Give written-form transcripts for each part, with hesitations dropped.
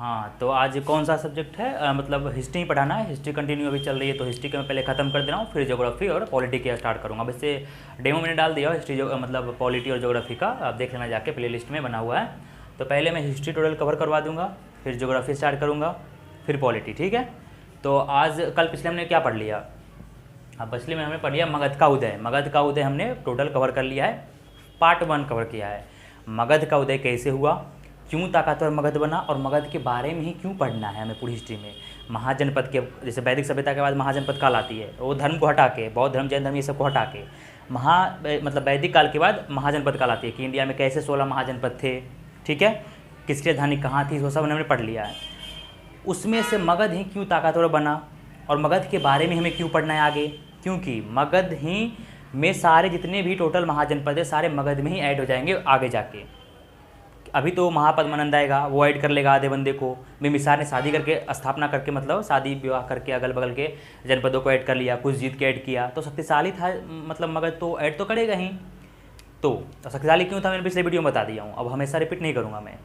हाँ, तो आज कौन सा सब्जेक्ट है? मतलब हिस्ट्री पढ़ाना है। हिस्ट्री कंटिन्यू अभी चल रही है, तो हिस्ट्री का मैं पहले ख़त्म कर दे रहा हूँ, फिर ज्योग्राफी और पॉलिटी का स्टार्ट करूँगा। अब इससे डेमो मैंने डाल दिया हिस्ट्री जो मतलब पॉलिटी और ज्योग्राफी का, आप देख लेना जाके, प्ले लिस्ट में बना हुआ है। तो पहले मैं हिस्ट्री टोटल कवर करवा दूँगा, फिर ज्योग्राफी स्टार्ट करूँगा, फिर पॉलिटी, ठीक है। तो आज कल पिछले हमने क्या पढ़ लिया? अब पिछले में हमने पढ़ लिया मगध का उदय। मगध का उदय हमने टोटल कवर कर लिया है, पार्ट 1 कवर किया है। मगध का उदय कैसे हुआ, क्यों ताकतवर मगध बना, और मगध के बारे में ही क्यों पढ़ना है हमें पूरी हिस्ट्री में। महाजनपद के, जैसे वैदिक सभ्यता के बाद महाजनपद काल आती है, वो धर्म को हटा के, बौद्ध धर्म, जैन धर्म, ये सब को हटा के मतलब वैदिक काल के बाद महाजनपद काल आती है कि इंडिया में कैसे 16 महाजनपद थे, ठीक है, किसकी राजधानी कहाँ थी, वो सब हमने पढ़ लिया है। उसमें से मगध ही क्यों ताकतवर बना और मगध के बारे में हमें क्यों पढ़ना है आगे, क्योंकि मगध ही में सारे जितने भी टोटल महाजनपद है सारे मगध में ही ऐड हो जाएंगे आगे जाके। अभी तो महापद्मानंद आएगा, वो ऐड कर लेगा आधे बंदे को। बिम्बिसार ने शादी करके, स्थापना करके, मतलब शादी विवाह करके अगल बगल के जनपदों को ऐड कर लिया, कुछ जीत के ऐड किया, तो शक्तिशाली था मतलब मगध, तो ऐड तो करेगा ही। तो शक्तिशाली क्यों था मैंने पिछले वीडियो में बता दिया हूँ, अब हमेशा रिपीट नहीं करूँगा मैं।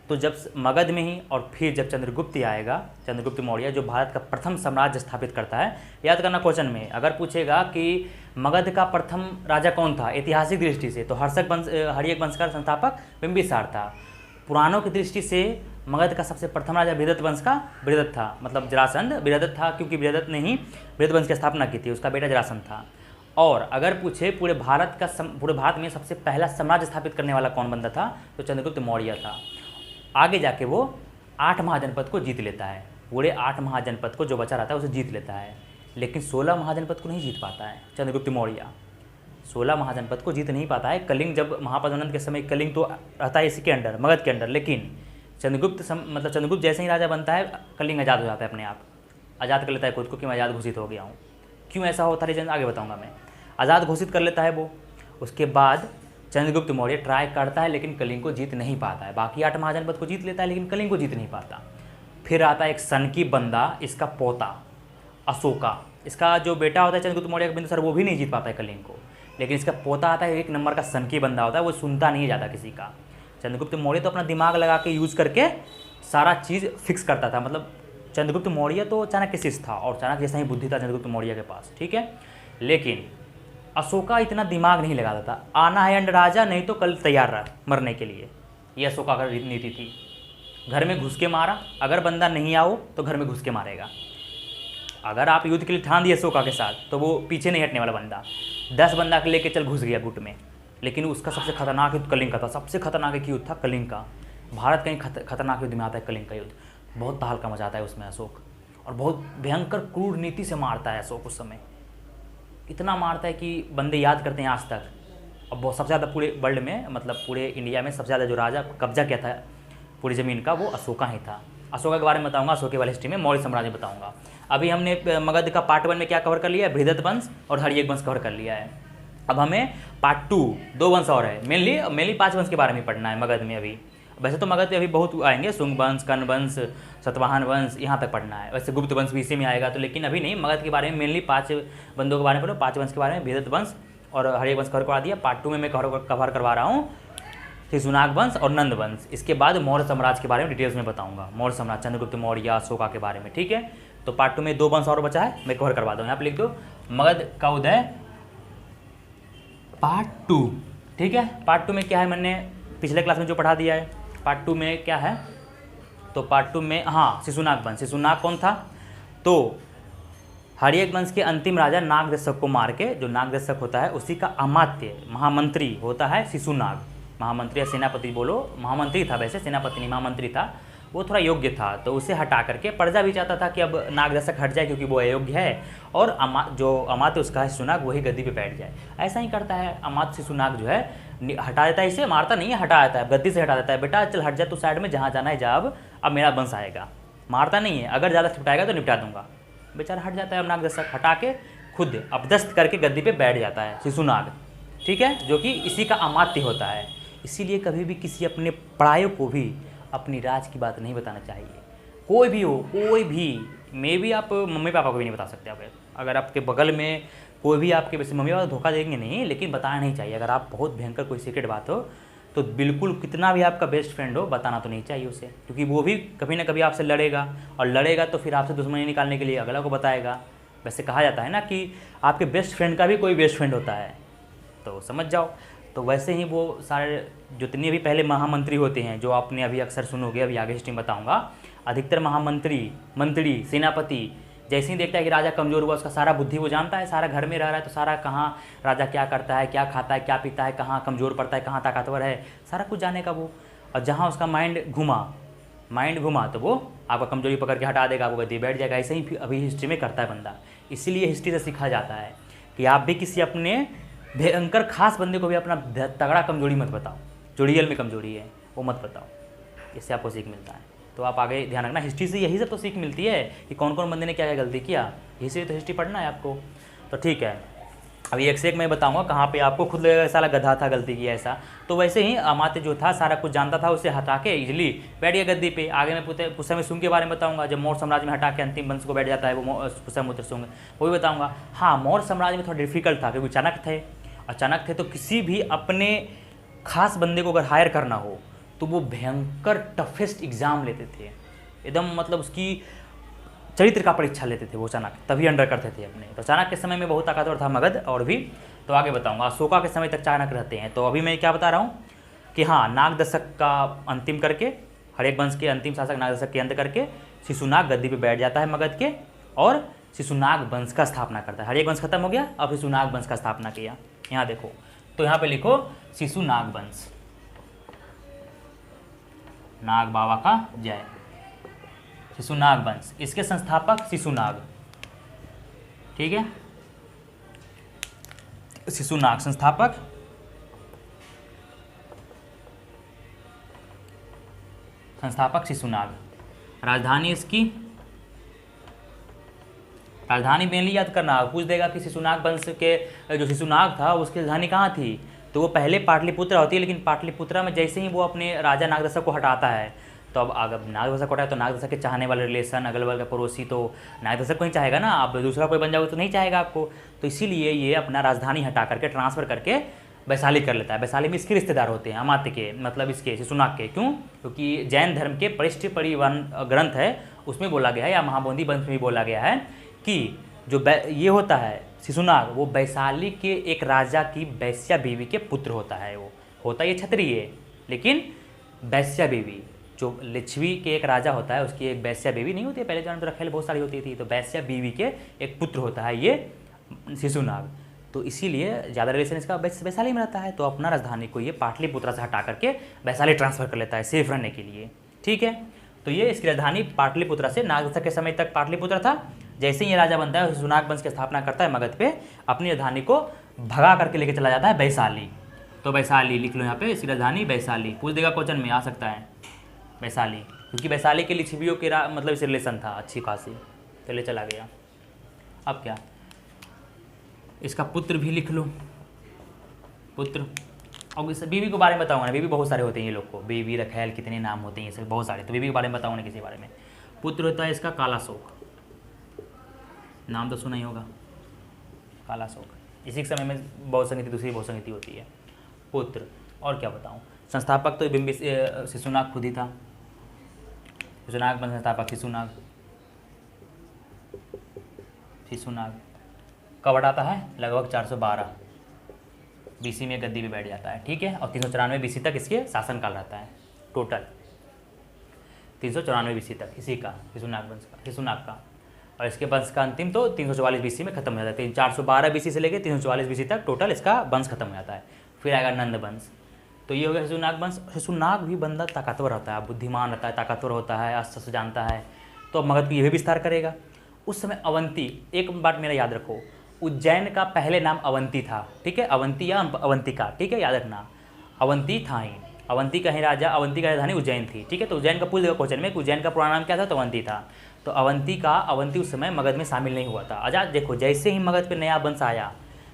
तो जब मगध में ही, और फिर जब चंद्रगुप्त आएगा, चंद्रगुप्त मौर्य जो भारत का प्रथम साम्राज्य स्थापित करता है। याद करना क्वेश्चन में अगर पूछेगा कि मगध का प्रथम राजा कौन था ऐतिहासिक दृष्टि से, तो हर्यक वंश का संस्थापक बिम्बिसार था। पुराणों की दृष्टि से मगध का सबसे प्रथम राजा बृहदत्त वंश का बृहदत्त था, मतलब जरासंध बृहदत्त था, क्योंकि बृहदत्त ने ही बृहद वंश की स्थापना की थी, उसका बेटा जरासंध था। और अगर पूछे पूरे भारत में सबसे पहला साम्राज्य स्थापित करने वाला कौन बंदा था, तो चंद्रगुप्त मौर्य था। आगे जाके वो 8 महाजनपद को जीत लेता है, पूरे 8 महाजनपद को जो बचा रहता है उसे जीत लेता है, लेकिन 16 महाजनपद को नहीं जीत पाता है चंद्रगुप्त मौर्य। 16 महाजनपद को जीत नहीं पाता है। कलिंग, जब महापद्मानंद के समय कलिंग तो रहता है इसी के अंडर, मगध के अंडर, लेकिन चंद्रगुप्त जैसे ही राजा बनता है कलिंग आज़ाद हो जाता है, अपने आप आज़ाद कर लेता है खुद को कि मैं आज़ाद घोषित हो गया हूँ। क्यों ऐसा होता है रीजन आगे बताऊँगा मैं। आज़ाद घोषित कर लेता है वो, उसके बाद चंद्रगुप्त मौर्य ट्राई करता है लेकिन कलिंग को जीत नहीं पाता है। बाकी 8 महाजनपद को जीत लेता है लेकिन कलिंग को जीत नहीं पाता। फिर आता है एक सनकी बंदा, इसका पोता अशोका, इसका जो बेटा होता है चंद्रगुप्त मौर्य का बिंदुसार, वो भी नहीं जीत पाता है कलिंग को, लेकिन इसका पोता आता है 1 नंबर का सनकी बंदा होता है, वो सुनता नहीं है ज़्यादा किसी का। चंद्रगुप्त मौर्य तो अपना दिमाग लगा के यूज़ करके सारा चीज़ फिक्स करता था, मतलब चंद्रगुप्त मौर्य तो चाणक्य शिष्य था और चाणक्य जैसा ही बुद्धि था चंद्रगुप्त मौर्य के पास, ठीक है। लेकिन अशोका इतना दिमाग नहीं लगाता था, आना है अंड राजा, नहीं तो कल तैयार रहा मरने के लिए, ये अशोका का नीति थी। घर में घुस के मारा, अगर बंदा नहीं आओ तो घर में घुस के मारेगा। अगर आप युद्ध के लिए ठान दिए अशोका के साथ तो वो पीछे नहीं हटने वाला बंदा। 10 बंदा के लेके चल घुस गया गुट में, लेकिन उसका सबसे खतरनाक युद्ध कलिंग का था। सबसे खतरनाक युद्ध था कलिंग का। भारत का ही खतरनाक युद्ध में आता है कलिंग का युद्ध। बहुत तहलका मचाता है उसमें अशोक, और बहुत भयंकर क्रूर नीति से मारता है अशोक। उस समय इतना मारता है कि बंदे याद करते हैं आज तक। अब बहुत सबसे ज़्यादा पूरे वर्ल्ड में, मतलब पूरे इंडिया में सबसे ज़्यादा जो राजा कब्जा किया था पूरी ज़मीन का, वो अशोका ही था। अशोका के बारे में बताऊंगा, अशोक वाली हिस्ट्री में मौर्य साम्राज्य बताऊंगा। अभी हमने मगध का पार्ट 1 में क्या कवर कर लिया है, बृहदत्त वंश और हर्यक वंश कवर कर लिया है। अब हमें पार्ट 2 2 वंश और है, मेनली 5 वंश के बारे में पढ़ना है मगध में। अभी वैसे तो मगध में अभी बहुत आएंगे, शुंग वंश, कर्ण वंश, सतवाहन वंश, यहाँ तक पढ़ना है। वैसे गुप्त वंश भी इसी में आएगा, तो लेकिन अभी नहीं, मगध के बारे में मेनली 5 बंदों के बारे में पढ़ो। 5 वंश के बारे में बृहदत्त वंश और हर्यक वंश कवर करवा दिया। पार्ट 2 में मैं कवर करवा रहा हूँ शिशुनाग वंश और नंद वंश। इसके बाद मौर्य साम्राज्य के बारे में डिटेल्स में बताऊंगा, मौर्य साम्राज्य, चंद्रगुप्त मौर्य, अशोका के बारे में, ठीक है। तो पार्ट 2 में 2 वंश और बचा है, मैं कवर करवा दूँ। यहाँ पर लिख दो मगध का उदय पार्ट 2, ठीक है। पार्ट 2 में क्या है, मैंने पिछले क्लास में जो पढ़ा दिया है। पार्ट 2 में क्या है, तो पार्ट 2 में हाँ शिशुनाग वंश। शिशुनाग कौन था, तो हर्यक वंश के अंतिम राजा नागदशक को मार के, जो नागदशक होता है उसी का अमात्य महामंत्री होता है शिशुनाग। महामंत्री या सेनापति बोलो, महामंत्री था वैसे, सेनापति नहीं महामंत्री था। वो थोड़ा योग्य था, तो उसे हटा करके प्रजा भी चाहता था कि अब नागदशक हट जाए क्योंकि वो अयोग्य है, और जो अमात्य उसका है शिशुनाग, वही गद्दी पे बैठ जाए। ऐसा ही करता है अमात्य शिशुनाग, जो है हटा देता है, इसे मारता नहीं है, हटा देता है, गद्दी से हटा देता है। बेटा चल हट जा, तो साइड में जहाँ जाना है जा, अब मेरा वंश आएगा। मारता नहीं है, अगर ज़्यादा छिपटाएगा तो निपटा दूंगा। बेचारा हट जाता है, अब नागदशक हटा के खुद अपदस्थ करके गद्दी पे बैठ जाता है शिशुनाग, ठीक है, जो कि इसी का अमात्य होता है। इसीलिए कभी भी किसी अपने परायों को भी अपनी राज की बात नहीं बताना चाहिए। कोई भी हो, कोई भी, मे भी आप मम्मी पापा को भी नहीं बता सकते। आप अगर आपके बगल में कोई भी आपके वैसे मम्मी पापा धोखा देंगे नहीं, लेकिन बताना नहीं चाहिए। अगर आप बहुत भयंकर कोई सीक्रेट बात हो तो बिल्कुल कितना भी आपका बेस्ट फ्रेंड हो बताना तो नहीं चाहिए उसे, क्योंकि वो भी कभी ना कभी आपसे लड़ेगा, और लड़ेगा तो फिर आपसे दुश्मनी निकालने के लिए अगला को बताएगा। वैसे कहा जाता है ना कि आपके बेस्ट फ्रेंड का भी कोई बेस्ट फ्रेंड होता है, तो समझ जाओ। तो वैसे ही वो सारे जितने भी पहले महामंत्री होते हैं, जो आपने अभी अक्सर सुनोगे, अभी आगे हिस्ट्री में बताऊँगा, अधिकतर महामंत्री, मंत्री, सेनापति जैसे ही देखता है कि राजा कमज़ोर हुआ, उसका सारा बुद्धि वो जानता है, सारा घर में रह रहा है तो सारा कहाँ राजा क्या करता है, क्या खाता है, क्या पीता है, कहाँ कमज़ोर पड़ता है, कहाँ ताकतवर है, सारा कुछ जानेगा वो। और जहाँ उसका माइंड घुमा तो वो आपका कमजोरी पकड़ के हटा देगा, आपको गद्दी बैठ जाएगा। ऐसे ही अभी हिस्ट्री में करता है बंदा। इसीलिए हिस्ट्री से सीखा जाता है कि आप भी किसी अपने भयंकर खास बंदे को भी अपना तगड़ा कमजोरी मत बताओ, जो रियल में कमजोरी है वो मत बताओ, इससे आपको सीख मिलता है। तो आप आगे ध्यान रखना, हिस्ट्री से यही सब तो सीख मिलती है कि कौन कौन बंदे ने क्या क्या गलती किया, यही से तो हिस्ट्री पढ़ना है आपको। तो ठीक है, अभी एक से एक मैं बताऊंगा कहाँ पे आपको खुद लगेगा साला गधा था, गलती किया ऐसा। तो वैसे ही अमात्य जो था सारा कुछ जानता था, उसे हटा के इजली बैठ गया गद्दी पे। आगे मैं पुष्य शुंग के बारे में बताऊंगा, जब मौर्य साम्राज्य में हटा के अंतिम वंश को बैठ जाता है वो पुष्य शुंग, वो भी बताऊंगा। हाँ, मौर्य साम्राज्य में थोड़ा डिफिकल्ट था क्योंकि अचानक थे तो किसी भी अपने खास बंदे को अगर हायर करना हो तो वो भयंकर टफेस्ट एग्ज़ाम लेते थे, एकदम मतलब उसकी चरित्र का परीक्षा लेते थे वो चाणक्य, तभी अंडर करते थे अपने। तो चाणक्य के समय में बहुत ताकतवर था मगध और भी, तो आगे बताऊंगा। अशोका के समय तक चाणक्य रहते हैं। तो अभी मैं क्या बता रहा हूँ कि हाँ, नाग दशक का अंतिम करके, हर एक वंश के अंतिम शासक नाग दशक के अंत करके शिशुनाग गद्दी पे बैठ जाता है मगध के, और शिशुनाग वंश का स्थापना करता है। हर एक वंश खत्म हो गया, अब शिशुनाग वंश का स्थापना किया। यहाँ देखो, तो यहाँ पे लिखो शिशुनाग वंश, नाग बाबा का जय। शिशुनाग वंश, इसके संस्थापक शिशुनाग, ठीक है, शिशुनाग संस्थापक, शिशुनाग। राजधानी इसकी, राजधानी मेनली याद करना, पूछ देगा कि शिशुनाग वंश के जो शिशुनाग था उसकी राजधानी कहाँ थी, तो वो पहले पाटलिपुत्र होती है, लेकिन पाटलिपुत्रा में जैसे ही वो अपने राजा नागदशक को हटाता है, तो अब अगर नागदशक हटाए तो नागदशक के चाहने वाले रिलेशन, अगल बगल का पड़ोसी, तो नागदशक को ही चाहेगा ना, आप दूसरा कोई बन जाओगे तो नहीं चाहेगा आपको। तो इसीलिए ये अपना राजधानी हटा करके ट्रांसफ़र करके वैशाली कर लेता है। वैशाली में इसके रिश्तेदार होते हैं, अमात्य के, मतलब इसके शिशुनाग के। क्यों? क्योंकि जैन धर्म के परिष्ठ परिवहन ग्रंथ है उसमें बोला गया है, या महाबोधि वंश में भी बोला गया है कि जो ये होता है शिशुनाग, वो वैशाली के एक राजा की वैश्या बीवी के पुत्र होता है। वो होता ये क्षत्रिय, लेकिन वैश्या बीवी, जो लिच्छवी के एक राजा होता है उसकी एक वैश्या बीवी नहीं होती है, पहले जमाने में रखेल बहुत सारी होती थी, तो वैश्या बीवी के एक पुत्र होता है ये शिशुनाग। तो इसीलिए ज़्यादा रिलेशन इसका वैशाली में रहता है। तो अपना राजधानी को ये पाटलिपुत्रा से हटा करके वैशाली ट्रांसफ़र कर लेता है सेफ रहने के लिए, ठीक है। तो ये इसकी राजधानी पाटलिपुत्रा से, नागदशक के समय तक पाटलिपुत्र था। जैसे ही ये राजा बनता है, शिशुनाग वंश की स्थापना करता है मगध पे, अपनी राजधानी को भगा करके लेके चला जाता है वैशाली। तो वैशाली लिख लो यहाँ पे, इसकी राजधानी वैशाली। पूछ देगा क्वेश्चन में, आ सकता है वैशाली, क्योंकि वैशाली के लिच्छवियों के मतलब इस रिलेशन था अच्छी खासी, चले चला गया। अब क्या, इसका पुत्र भी लिख लो, पुत्र। और इस बीवी के बारे में बताऊंगा ना, बीवी बहुत सारे होते हैं ये लोग को, बीवी रखैल कितने नाम होते हैं ये सब बहुत सारे, तो बीवी के बारे में बताऊंगा किसी बारे में। पुत्र होता है इसका कालाशोक, नाम तो सुना ही होगा, कालाशोक। इसी के समय में बहुत संगति, दूसरी बहुत संगति होती है। पुत्र, और क्या बताऊँ, संस्थापक तो शिशुनाग खुद ही था, शिशुनाग वंश संस्थापक शिशुनाग कब हटाता है, लगभग 412 बीसी में गद्दी पे बैठ जाता है, ठीक है। और 394 बीसी तक इसके शासनकाल रहता है, टोटल 394 बीसी तक इसी का, शिशुनाग का। और इसके वंश का अंतिम तो 344 बीसी में खत्म हो जाता है। 412 बीसी से लेकर 344 बीसी तक टोटल इसका वंश खत्म हो जाता है। फिर आएगा नंद वंश। तो ये हो गया शिशुनाग वंश। शिशुनाग भी बंदा ताकतवर होता है, बुद्धिमान रहता है, ताकतवर होता है, अस्त्र से जानता है, तो अब मगध की ये भी विस्तार करेगा। उस समय अवंती, एक बात मेरा याद रखो, उज्जैन का पहले नाम अवंती था, ठीक है, अवंती या अवंतिका, ठीक है, याद रखना, अवंती था ही, अवंती का ही राजा, अवंती का राजधानी उज्जैन थी, ठीक है। तो उज्जैन का पूछ देगा क्वेश्चन में कि उज्जैन का पुराना नाम क्या था, तो अवंती था। तो अवंती उस समय मगध में शामिल नहीं हुआ था। आजाद देखो, जैसे ही मगध पे नया वंश आया,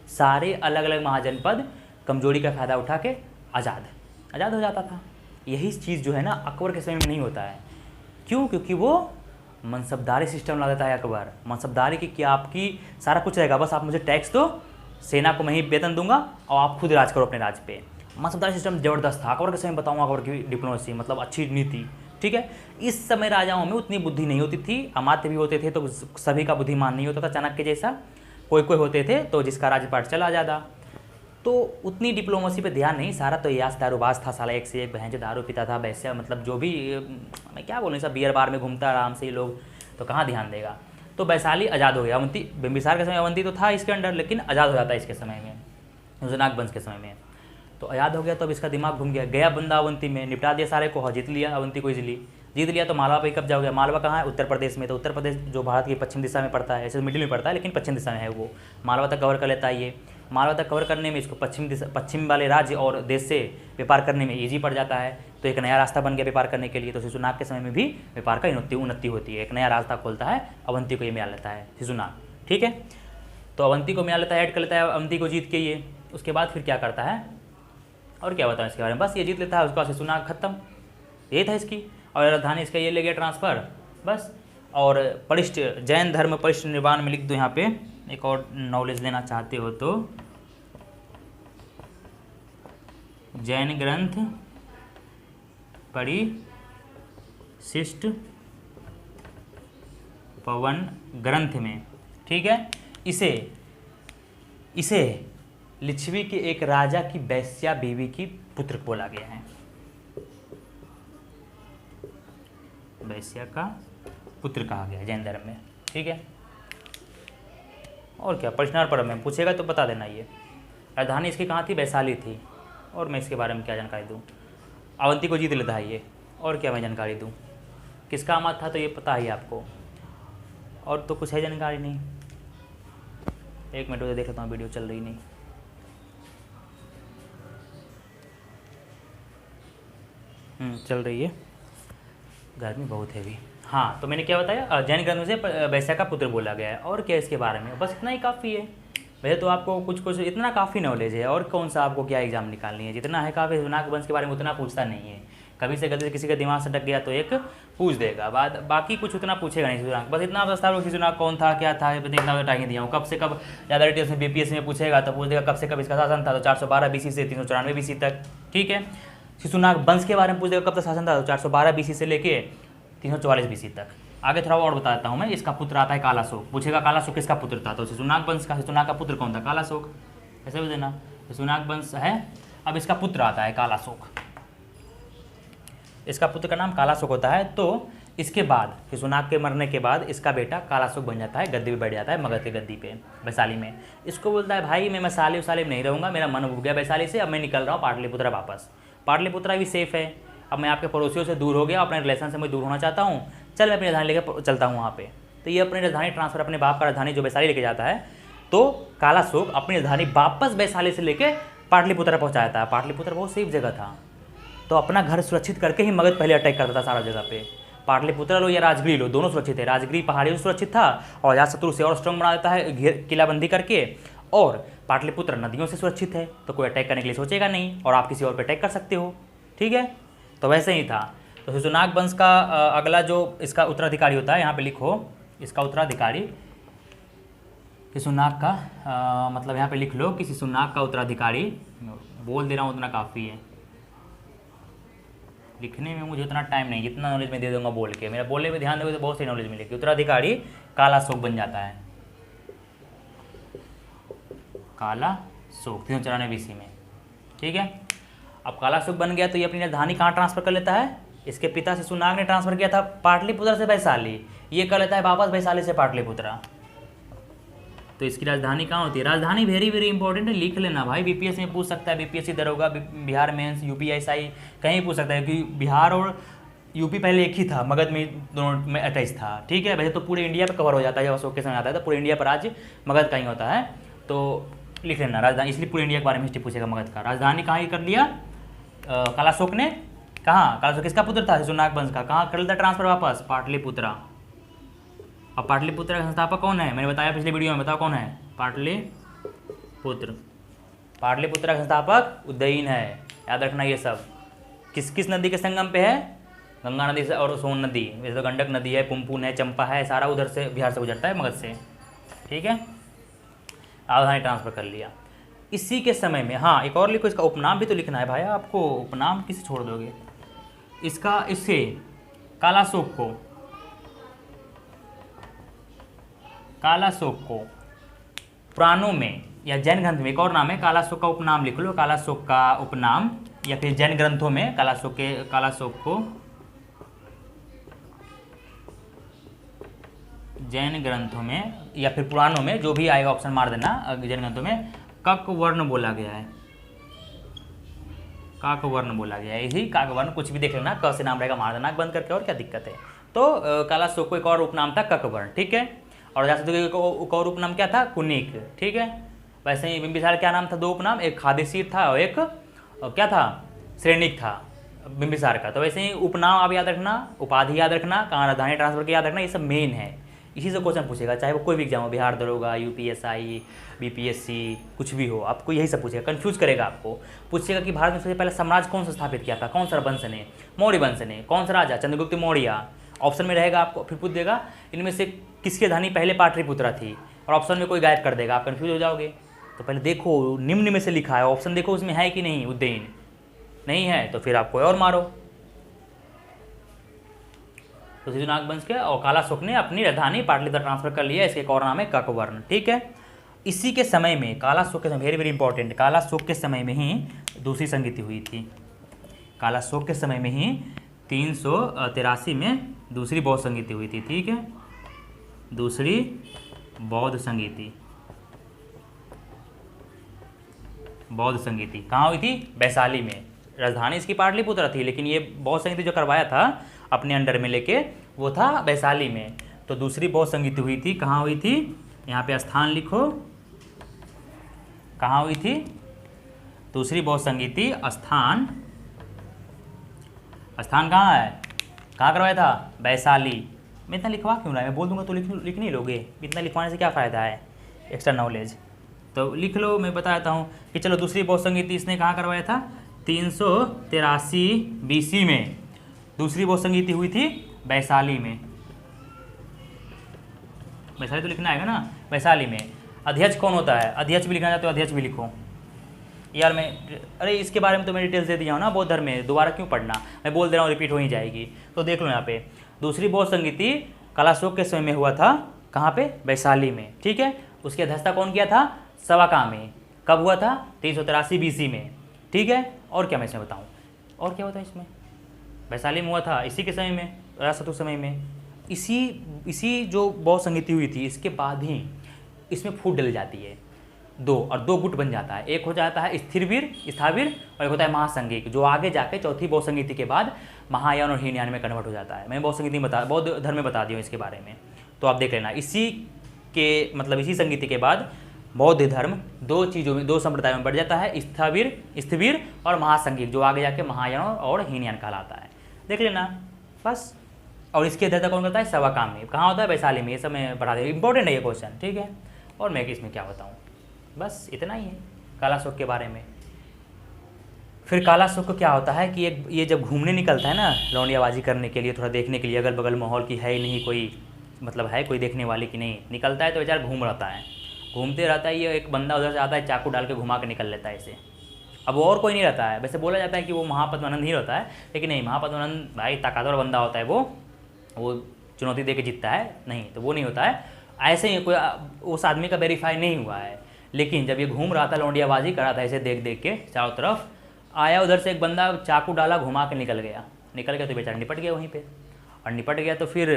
सारे अलग अलग महाजनपद कमजोरी का फायदा उठा के आज़ाद हो जाता था। यही चीज़ जो है ना अकबर के समय में नहीं होता है। क्यों? क्योंकि वो मनसबदारी सिस्टम ला देता है अकबर। मनसबदारी की क्या, आपकी सारा कुछ रहेगा, बस आप मुझे टैक्स दो, सेना को मैं ही वेतन दूंगा और आप खुद राज करो अपने राज्य पे। मसबदारी सिस्टम ज़बरदस्त था। अकबर के समय बताऊँ, अकबर की डिप्लोमेसी मतलब अच्छी नीति, ठीक है। इस समय राजाओं में उतनी बुद्धि नहीं होती थी, अमात्य भी होते थे तो सभी का बुद्धिमान नहीं होता था चाणक्य जैसा, कोई कोई होते थे तो जिसका राज्यपाट चला ज़्यादा, तो उतनी डिप्लोमेसी पे ध्यान नहीं, सारा तो यास दारूबाज था साला, एक से एक बहन दारू पीता था वैसे, मतलब जो भी मैं क्या बोलूँ, सब बियर बार में घूमता आराम से ये लोग, तो कहाँ ध्यान देगा। तो वैशाली आज़ाद हो गया। अवंती, बिंबिसार के समय अवंती तो था इसके अंडर, लेकिन आज़ाद हो जाता है इसके समय में, हुजनाक वंश के समय में, तो आज़ाद हो गया। तो अब इसका दिमाग घूम गया बंदा अवंती में, निपटा दिया सारे को, जीत लिया अवंती को इजीली, जीत लिया। तो मालवा पे कब्जा हो गया। मालवा कहाँ है? उत्तर प्रदेश में। तो उत्तर प्रदेश जो भारत की पश्चिम दिशा में पड़ता है, ऐसे मिडिल में पड़ता है लेकिन पश्चिम दिशा में है वो, मालवा तक कवर कर लेता है ये। मालवा तक कवर करने में इसको पश्चिम वाले राज्य और देश से व्यापार करने में ईजी पड़ जाता है, तो एक नया रास्ता बन गया व्यापार करने के लिए। तो शिशुनाग के समय में भी व्यापार का उन्नति होती है, एक नया रास्ता खोलता है, अवंती को ये मिला लेता है शिशुनाग, ठीक है। तो अवंती को मिला लेता है, ऐड कर लेता है अवंती को जीत के ये। उसके बाद फिर क्या करता है और क्या बताऊँ इसके बारे में, बस ये जीत लेता है, उसके बाद शिशुनाग खत्म, ये था इसकी। और राजधानी इसका ये ले गया ट्रांसफ़र, बस। और परिष्ठ जैन धर्म परिष्ठ निर्वाण में लिख दो यहाँ पे, एक और नॉलेज लेना चाहते हो तो, जैन ग्रंथ परिशिष्ट पवन ग्रंथ में, ठीक है। इसे लिच्छवी के एक राजा की वैश्या बीवी की पुत्र बोला गया है, वैश्या का पुत्र कहा गया है जैन धर्म में, ठीक है। और क्या प्रश्नार्थ पर में पूछेगा तो बता देना। ये राजधानी इसकी कहाँ थी? वैशाली थी। और मैं इसके बारे में क्या जानकारी दूँ, अवंती को जीत लेता है ये, और क्या मैं जानकारी दूँ, किसका आमाद था तो ये पता ही आपको, और तो कुछ है जानकारी नहीं। एक मिनट देख लेता हूँ, वीडियो चल रही नहीं, चल रही है, गर्मी बहुत है अभी। हाँ, तो मैंने क्या बताया, जैन ग्रंथ से वैश्या का पुत्र बोला गया है, और क्या इसके बारे में, बस इतना ही काफ़ी है। वैसे तो आपको कुछ इतना काफ़ी नॉलेज है, और कौन सा आपको क्या एग्जाम निकालनी है, जितना है काफ़ी। शिशुनाग वंश के बारे में उतना पूछता नहीं है, कभी से गलती से किसी का दिमाग से टक गया तो एक पूछ देगा, बाकी कुछ उतना पूछेगा नहीं शिशुनाग। बस इतना बता दो शिशुनाग कौन था, क्या था, इतना टाइम दिया हूँ। कब से कब ज़्यादा डिटेल्स में बीपीएस में पूछेगा तो पूछ देगा कब से कब इसका शासन था, तो 412 BC से 394 BC तक, ठीक है। शिशुनाग वंश के बारे में पूछ देगा कब तक शासन था, तो 412 BC से लेके 344 BC तक। आगे थोड़ा और बताता हूँ मैं। इसका पुत्र आता है कालाशोक, पूछेगा कालाशोक किसका पुत्र था, तो शिशुनाग वंश का। शिशुनाग का पुत्र कौन था? कालाशोक, ऐसे भी देना, शिशुनाग वंश है। अब इसका पुत्र आता है कालाशोक, इसका पुत्र का नाम कालाशोक होता है। तो इसके बाद शिशुनाग के मरने के बाद इसका बेटा कालाशोक बन जाता है, गद्दी पे बैठ जाता है, मगध के गद्दी पे वैशाली में। इसको बोलता है भाई मैं वैशाली में नहीं रहूँगा, मेरा मन उब गया वैशाली से, अब मैं निकल रहा हूँ पाटलिपुत्रा वापस। पाटलिपुत्रा भी सेफ़ है, अब मैं आपके पड़ोसियों से दूर हो गया, अपने रिलेशन से मैं दूर होना चाहता हूँ, चल मैं अपनी राजधानी लेकर चलता हूँ वहाँ पे। तो ये अपनी राजधानी ट्रांसफर, अपने बाप का राजधानी जो वैशाली लेके जाता है, तो कालाशोक अपनी राजधानी वापस वैशाली से लेके पाटलिपुत्रा पहुँचा जाता है। पाटलिपुत्रा बहुत सेफ जगह था, तो अपना घर सुरक्षित करके ही मगध पहले अटैक करता था सारा जगह पे। पाटलिपुत्रा लो या राजगृह लो, दोनों सुरक्षित है। राजगृह पहाड़ियों से सुरक्षित था और अजातशत्रु से और स्ट्रॉन्ग बना देता है किलाबंदी करके, और पाटलिपुत्र नदियों से सुरक्षित है, तो कोई अटैक करने के लिए सोचेगा नहीं, और आप किसी और पे अटैक कर सकते हो, ठीक है। तो वैसे ही था। तो शिशुनाग वंश का अगला जो इसका उत्तराधिकारी होता है, यहाँ पे लिखो इसका उत्तराधिकारी शिशुनाग का, मतलब यहाँ पे लिख लो कि शिशुनाग का उत्तराधिकारी, बोल दे रहा हूँ उतना काफ़ी है, लिखने में मुझे उतना टाइम नहीं, जितना नॉलेज मैं दे दूंगा बोल के। मेरा बोलने में ध्यान दोगे तो बहुत सी नॉलेज मिलेगी। उत्तराधिकारी कालाशोक बन जाता है, कालाशोक 394 BC में, ठीक है। अब कालाशोक बन गया तो ये अपनी राजधानी कहाँ ट्रांसफर कर लेता है, इसके पिता शिशुनाग ने ट्रांसफर किया था पाटलिपुत्र से वैशाली, ये कर लेता है वापस वैशाली से पाटलिपुत्रा। तो इसकी राजधानी कहाँ होती है? राजधानी वेरी वेरी इंपॉर्टेंट है, लिख लेना भाई, बीपीएस में पूछ सकता है, बीपीएससी दरोगा, बिहार मेंस, यूपीएसआई कहीं पूछ सकता है, क्योंकि बिहार और यूपी पहले एक ही था, मगध में दोनों में अटैच था, ठीक है। वैसे तो पूरे इंडिया पे कवर हो जाता है, जब अशोक के समय आता है तो पूरे इंडिया पर राज्य मगध का ही होता है, तो लिख लेना राजधानी, इसलिए पूरे इंडिया के बारे में हिस्ट्री पूछेगा मगध का। राजधानी कहाँ ही कर लिया कालाशोक ने, कहाँ? कालाशोक किसका पुत्र था? शिशुनाग वंश का। कहाँ कर लेता ट्रांसफर वापस? पाटलिपुत्रा। अब पाटलिपुत्र का संस्थापक कौन है? मैंने बताया पिछले वीडियो में, बताओ कौन है? पाटलिपुत्र। पाटलिपुत्र का संस्थापक उदयीन है, याद रखना ये सब। किस किस नदी के संगम पे है? गंगा नदी से और सोन नदी, वैसे तो गंडक नदी है, पुनपुन है, चंपा है, सारा उधर से बिहार से गुजरता है, मगध से, ठीक है। राजधानी ट्रांसफर कर लिया। इसी के समय में, हाँ एक और लिखो, इसका उपनाम भी तो लिखना है भाई आपको, उपनाम किसे छोड़ दोगे इसका, इससे कालाशोक को पुराणों में या जैन ग्रंथ में एक और नाम है कालाशोक का उपनाम लिख लो, कालाशोक का उपनाम, या फिर जैन ग्रंथों में कालाशोक को जैन ग्रंथों में या फिर पुराणों में, जो भी आएगा ऑप्शन मार देना, जैन ग्रंथों में कक वर्ण बोला गया है, काक वर्ण बोला गया है, यही काक वर्ण, कुछ भी देख लेना, क से नाम रहेगा मार देना बंद करके, और क्या दिक्कत है। तो कालाशोक को एक और उपनाम था कक वर्ण, ठीक है। और जैसे एक और उपनाम क्या था, कुनिक, ठीक है। वैसे ही बिंबिसार क्या नाम था, दो उपनाम, एक खादेशीर था और एक क्या था, श्रेणिक था बिंबिसार का। तो वैसे ही उपनाम आप याद रखना, उपाधि याद रखना, कहाँ राजधानी ट्रांसफर के याद रखना, ये सब मेन है, इसी से क्वेश्चन पूछेगा, चाहे वो कोई भी एग्जाम हो, बिहार दरोगा, यूपीएसआई, बीपीएससी, कुछ भी हो, आपको यही सब पूछेगा, कंफ्यूज करेगा आपको। पूछेगा कि भारत में सबसे पहले साम्राज्य कौन सा स्थापित किया था, कौन सा वंश ने, मौर्य वंश ने, कौन सा राजा, चंद्रगुप्त मौर्य, ऑप्शन में रहेगा आपको। फिर पूछ देगा इनमें से किसकी राजधानी पहले पाटलिपुत्रा थी, और ऑप्शन में कोई गायब कर देगा, आप कंफ्यूज हो जाओगे। तो पहले देखो निम्न में से लिखा है, ऑप्शन देखो उसमें है कि नहीं, उज्जैन नहीं है तो फिर आप कोई और मारो। तो सिद्धनाथ वंश के और कालाशोक ने अपनी राजधानी पाटलिपुत्र ट्रांसफर कर लिया, इसके एक और नाम है ककवर्ण, ठीक है। इसी के समय में कालाशोक के समय, वेरी वेरी इंपॉर्टेंट, कालाशोक के समय में ही दूसरी संगीति हुई थी, कालाशोक के समय में ही 383 में दूसरी बौद्ध संगीति हुई थी, ठीक है, दूसरी बौद्ध संगीति कहाँ हुई थी, वैशाली में। राजधानी इसकी पाटलिपुत्र थी, लेकिन ये बौद्ध संगीति जो करवाया था अपने अंडर में लेके, वो था वैशाली में। तो दूसरी बौद्ध संगीति हुई थी, कहाँ हुई थी, यहाँ पे स्थान लिखो, कहाँ हुई थी दूसरी बौद्ध संगीति, स्थान कहाँ है, कहाँ करवाया था, वैशाली। मैं इतना लिखवा क्यों रहा है, मैं बोल दूंगा तो लिख नहीं लोगे, इतना लिखवाने से क्या फ़ायदा है, एक्स्ट्रा नॉलेज। तो लिख लो, मैं बताता हूँ कि चलो दूसरी बौद्ध संगीति इसने कहाँ करवाया था, 383 BC में दूसरी बौद्ध संगीति हुई थी वैशाली में। वैशाली तो लिखना है ना, वैशाली में। अध्यक्ष कौन होता है, अध्यक्ष भी लिखना चाहते हो अध्यक्ष भी लिखो यार। मैं अरे इसके बारे में तो मैं डिटेल्स दे दिया हूँ ना बौद्ध धर्म में, दोबारा क्यों पढ़ना, मैं बोल दे रहा हूँ, रिपीट हो ही जाएगी। तो देख लो यहाँ पे, दूसरी बौद्ध संगीति कालाशोक के समय में हुआ था, कहाँ पे, वैशाली में, ठीक है। उसकी अध्यक्षता कौन किया था, सवाकामी। कब हुआ था, 383 BC में, ठीक है। और क्या मैं इसमें बताऊँ, और क्या होता है इसमें, वैशाली में हुआ था, इसी के समय में, राजपूत समय में। इसी जो बौद्ध संगीति हुई थी, इसके बाद ही इसमें फूट डल जाती है दो, और दो गुट बन जाता है, एक हो जाता है स्थाविर, और एक होता है महासंगीत, जो आगे जाके चौथी बौद्ध संगीति के बाद महायान और हीनयान में कन्वर्ट हो जाता है। मैं बौद्ध संगीति बौद्ध धर्म में बता दिया हूँ इसके बारे में, तो आप देख लेना। इसी के मतलब इसी संगीति के बाद बौद्ध धर्म दो चीज़ों में, दो संप्रदायों में बढ़ जाता है, स्थाविर और महासंगीत, जो आगे जाके महायान और हीनयान कहलाता है, देख लेना बस। और इसकी अध्यक्षता कौन करता है, सवाकामी। कहाँ होता है, वैशाली में। ये सब मैं पढ़ा दिया, इंपॉर्टेंट है ये क्वेश्चन, ठीक है। और मैं इसमें क्या बताऊँ, बस इतना ही है कालाशोक के बारे में। फिर कालाशोक को क्या होता है कि ये जब घूमने निकलता है ना, लौंडियाबाजी करने के लिए, थोड़ा देखने के लिए, अगल बगल माहौल की है ही नहीं कोई, मतलब है कोई देखने वाली कि नहीं, निकलता है तो बेचारा घूम रहता है, घूमते रहता है। ये एक बंदा उधर से आता है, चाकू डाल के घुमा के निकल लेता है इसे। अब और कोई नहीं रहता है। वैसे बोला जाता है कि वो महापद्मानंद ही रहता है, लेकिन नहीं, महापद्मानंद भाई ताकतवर बंदा होता है, वो चुनौती दे के जीतता है, नहीं तो वो नहीं होता है। ऐसे ही कोई उस आदमी का वेरीफाई नहीं हुआ है, लेकिन जब ये घूम रहा था, लौंडियाबाजी कर रहा था इसे देख देख के चारों तरफ, आया उधर से एक बंदा, चाकू डाला, घुमा के निकल गया तो बेचारा निपट गया वहीं पे। और निपट गया तो फिर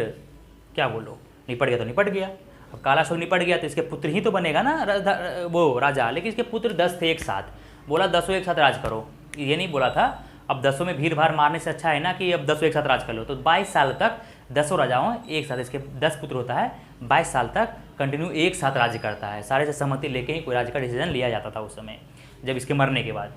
क्या बोलो, निपट गया तो निपट गया। अब कालाशोक निपट गया तो इसके पुत्र ही तो बनेगा ना वो राजा, लेकिन इसके पुत्र 10 थे एक साथ। बोला 10 एक साथ राज करो, ये नहीं बोला था अब 10 में भीड़ भाड़ मारने से अच्छा है ना कि अब 10 एक साथ राज कर लो। तो 22 साल तक 10 राजाओं एक साथ, इसके 10 पुत्र होता है, 22 साल तक कंटिन्यू एक साथ राज्य करता है। सारे से सहमति लेके ही कोई राज्य का डिसीजन लिया जाता था उस समय, जब इसके मरने के बाद।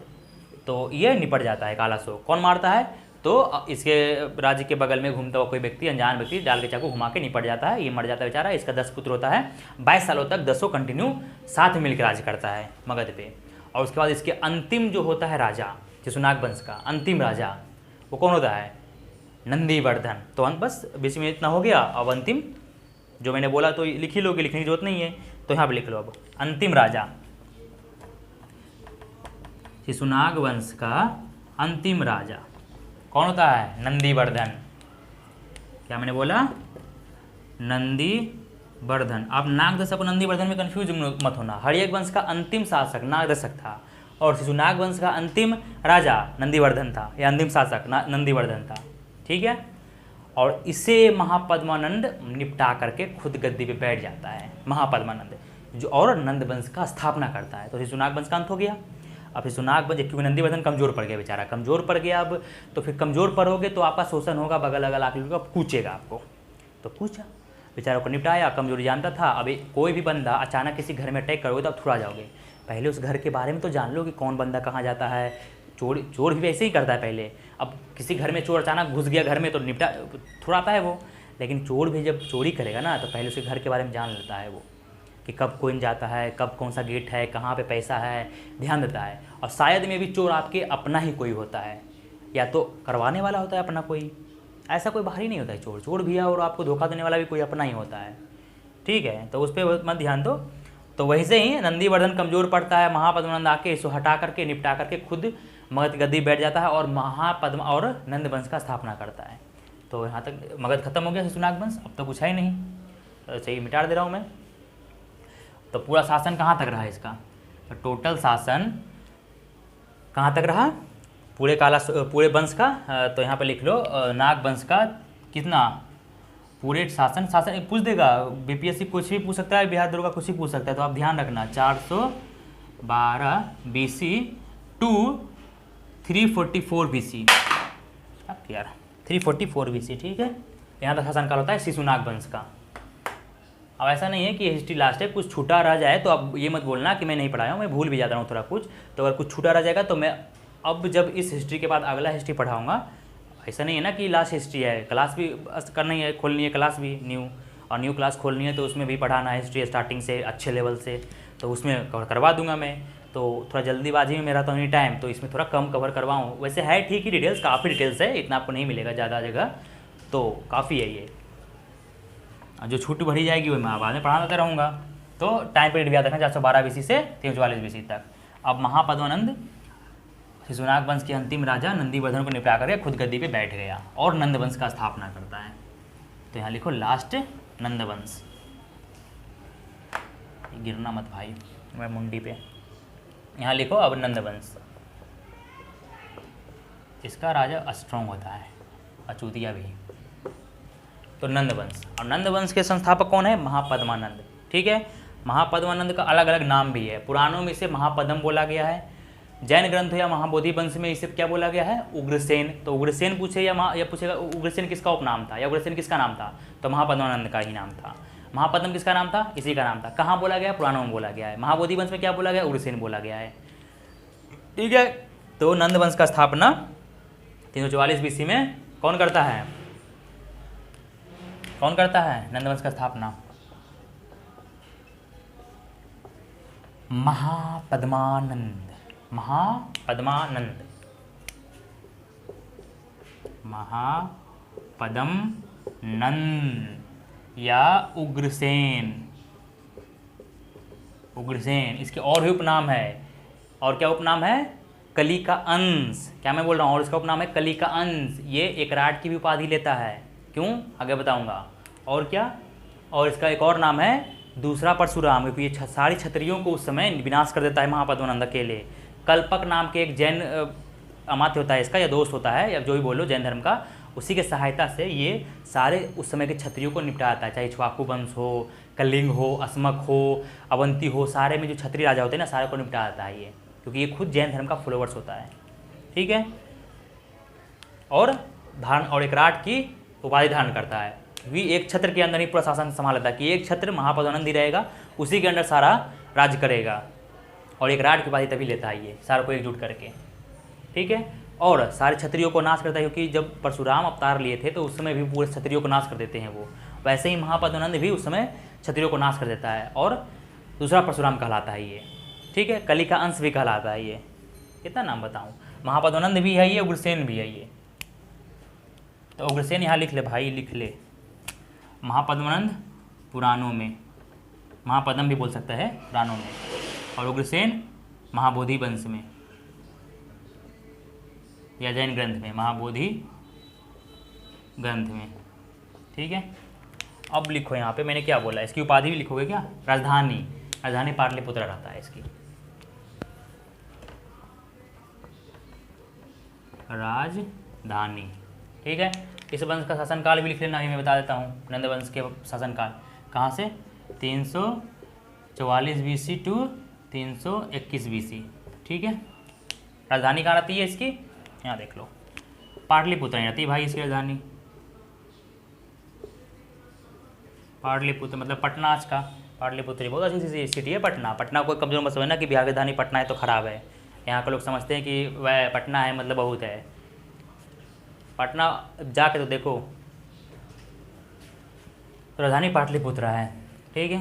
तो ये निपट जाता है कालाशोक। कौन मारता है, तो इसके राज्य के बगल में घूमता हुआ कोई व्यक्ति, अनजान व्यक्ति, डाल के चाकू घुमा के निपट जाता है, ये मर जाता है बेचारा। इसका 10 पुत्र होता है, 22 सालों तक 10 कंटिन्यू साथ मिलकर राज्य करता है मगध पे। और उसके बाद इसके अंतिम जो होता है राजा, शिशुनाग वंश का अंतिम राजा, वो कौन होता है, नंदीवर्धन। तो बस बीच में इतना हो गया। अब अंतिम जो मैंने बोला तो लिख ही लोगे, लिखने की जरूरत नहीं है, तो यहाँ पर लिख लो। अब अंतिम राजा शिशुनाग वंश का अंतिम राजा कौन होता है? नंदीवर्धन। क्या मैंने बोला? नंदीवर्धन। आप नागदशक और नंदीवर्धन में कंफ्यूज मत होना। हर्यक वंश का अंतिम शासक नागदशक था और शिशुनाग वंश का अंतिम राजा नंदीवर्धन था, या अंतिम शासक नंदीवर्धन था। ठीक है। और इसे महापद्मानंद निपटा करके खुद गद्दी पे बैठ जाता है, महापद्मानंद, जो और नंद वंश का स्थापना करता है। तो शिशुनाग वंश का अंत हो गया। अब शिशुनाग वंश, क्योंकि नंदीवर्धन कमजोर पड़ गया बेचारा, कमजोर पड़ गया अब, तो फिर कमजोर पड़ोगे तो आपका शोषण होगा, बगल अगल आके कूचेगा आपको, तो कूचा, बेचारों को निपटाया। कमजोरी जानता था। अब कोई भी बंदा अचानक किसी घर में अटैक करोगे तो आप थोड़ा जाओगे, पहले उस घर के बारे में तो जान लो कि कौन बंदा कहाँ जाता है। चोर भी वैसे ही करता है पहले। अब किसी घर में चोर अचानक घुस गया घर में तो निपटा थोड़ाता है वो, लेकिन चोर भी जब चोरी करेगा ना तो पहले उसके घर के बारे में जान लेता है वो, कि कब कोई जाता है, कब कौन सा गेट है, कहाँ पे पैसा है, ध्यान देता है। और शायद में भी चोर आपके अपना ही कोई होता है, या तो करवाने वाला होता है अपना कोई, ऐसा कोई बाहरी नहीं होता है चोर। चोर भी है और आपको धोखा देने वाला भी कोई अपना ही होता है। ठीक है, तो उस पर मत ध्यान दो। तो वैसे ही नंदीवर्धन कमजोर पड़ता है, महापद्मानंद आके इसको हटा करके निपटा करके खुद मगध गद्दी बैठ जाता है और महापद्म और नंद वंश का स्थापना करता है। तो यहाँ तक मगध खत्म हो गया, शिशुनाग वंश अब तो कुछ है ही नहीं, तो सही मिटा दे रहा हूँ मैं। तो पूरा शासन कहाँ तक रहा इसका? तो टोटल शासन कहाँ तक रहा पूरे वंश का? तो यहाँ पे लिख लो नाग वंश का कितना पूरे शासन पूछ देगा। बीपीएससी कुछ भी पूछ सकता है, बिहार दुर्गा कुछ भी पूछ सकता है, तो आप ध्यान रखना 412 BC टू 344 BC। यार 344 BC, ठीक है। यहाँ तक शासन काल होता है शिशुनाग वंश का। अब ऐसा नहीं है कि हिस्ट्री लास्ट है, कुछ छूटा रह जाए तो अब ये मत बोलना कि मैं नहीं पढ़ाया हूँ, मैं भूल भी जाता हूँ थोड़ा कुछ। तो अगर कुछ छूटा रह जाएगा तो मैं अब जब इस हिस्ट्री के बाद अगला हिस्ट्री पढ़ाऊँगा, ऐसा नहीं है ना कि लास्ट हिस्ट्री है, क्लास भी करनी है, खोलनी है क्लास भी न्यू, और न्यू क्लास खोलनी है तो उसमें भी पढ़ाना है हिस्ट्री स्टार्टिंग से अच्छे लेवल से, तो उसमें कवर करवा दूंगा मैं। तो थोड़ा जल्दीबाजी में मेरा तो नहीं टाइम, तो इसमें थोड़ा कम कवर करवाऊँ। वैसे है ठीक ही डिटेल्स, काफ़ी डिटेल्स है, इतना आपको नहीं मिलेगा ज़्यादा जगह, तो काफ़ी है ये। जो छूट बढ़ी जाएगी वो मैं बाद में पढ़ाता रहूँगा। तो टाइम पीरियड भी याद रखना 412 BC से 344 BC तक। अब महापद्मानंद शिशुनाग वंश के अंतिम राजा नंदीवर्धन को निपटा करके खुद गद्दी पे बैठ गया और नंद वंश का स्थापना करता है। तो यहाँ लिखो लास्ट नंद वंश, गिरना मत भाई मैं मुंडी पे। यहाँ लिखो अब नंद वंश, इसका राजा स्ट्रॉन्ग होता है, अचूतिया भी। तो नंद वंश, और नंद वंश के संस्थापक कौन है? महापद्मानंद। ठीक है, महापद्मानंद का अलग अलग नाम भी है। पुराणों में इसे महापद्म बोला गया है, जैन ग्रंथ या महाबोधि वंश में इसे क्या बोला गया है? उग्रसेन। तो उग्रसेन पूछे या पूछेगा उग्रसेन किसका उपनाम था, या उग्रसेन किसका नाम था? तो महापद्मानंद का ही नाम था। महापद्म किसका नाम था? इसी का नाम था। कहाँ बोला गया? पुराणों में बोला गया है। महाबोधि वंश में क्या बोला गया? उग्रसेन बोला गया है। ठीक है, तो नंद वंश का स्थापना 344 BC में कौन करता है? कौन करता है नंद वंश का स्थापना? महापद्मानंद। महापद्मानंद, महापद्मनंद या उग्रसेन। उग्रसेन इसके और भी उपनाम है। और क्या उपनाम है? कली का अंश। क्या मैं बोल रहा हूँ? और इसका उपनाम है कली का अंश। ये एकराट की भी उपाधि लेता है। क्यों? आगे बताऊंगा। और क्या? और इसका एक और नाम है दूसरा परशुराम, क्योंकि ये सारी क्षत्रियों को उस समय विनाश कर देता है महापद्मानंद अकेले। कल्पक नाम के एक जैन अमात्य होता है इसका, या दोस्त होता है, या जो भी बोलो जैन धर्म का, उसी के सहायता से ये सारे उस समय के क्षत्रियों को निपटाता है। चाहे इक्ष्वाकु वंश हो, कलिंग हो, अस्मक हो, अवंती हो, सारे में जो क्षत्रिय राजा होते हैं ना, सारे को निपटाता है ये, क्योंकि ये खुद जैन धर्म का फॉलोवर्स होता है। ठीक है, और धारण और एकराट की उपाधि धारण करता है, क्योंकि एक छत्र के अंदर ही पूरा शासन संभालता है, कि एक छत्र महापद्मानंद ही रहेगा, उसी के अंदर सारा राज्य करेगा। और एक राट की उपाधि तभी लेता है ये, सारों को एकजुट करके। ठीक है, और सारे क्षत्रियों को नाश करता है, क्योंकि जब परशुराम अवतार लिए थे तो उस समय भी पूरे क्षत्रियों को नाश कर देते हैं वो। वैसे ही महापद्मानंद भी उस समय क्षत्रियों को नाश कर देता है, और दूसरा परशुराम कहलाता है ये। ठीक है, कली का अंश भी कहलाता है ये। कितना नाम बताऊँ? महापद्मानंद भी है ये, उग्रसेन भी है ये। तो उग्रसेन यहाँ लिख ले भाई, लिख ले। महापद्मानंद पुराणों में, महापद्म भी बोल सकता है पुराणों में, और उग्रसेन महाबोधि वंश में। या जैन ग्रंथ में, महाबोधि ग्रंथ में। ठीक है, अब लिखो यहाँ पे मैंने क्या बोला, इसकी उपाधि भी लिखोगे क्या? राजधानी, राजधानी पाटलिपुत्र रहता है इसकी, राजधानी। ठीक है, इस वंश का शासनकाल भी लिख लेना, अभी मैं बता देता हूँ। नंद वंश के शासनकाल कहाँ से? 344 BC टू 321 BC। ठीक है, राजधानी कहाँ रहती है इसकी? यहाँ देख लो, पाटलिपुत्र नहीं रहती भाई इसकी राजधानी। पाटलिपुत्र मतलब पटना आज का, पाटलिपुत्र बहुत अच्छी सिटी है पटना। पटना को कमजोर मत समझना कि बिहार की राजधानी पटना है तो खराब है। यहाँ के लोग समझते हैं कि वह पटना है मतलब बहुत है। पटना जाके तो देखो, तो राजधानी पाटलिपुत्र है। ठीक है,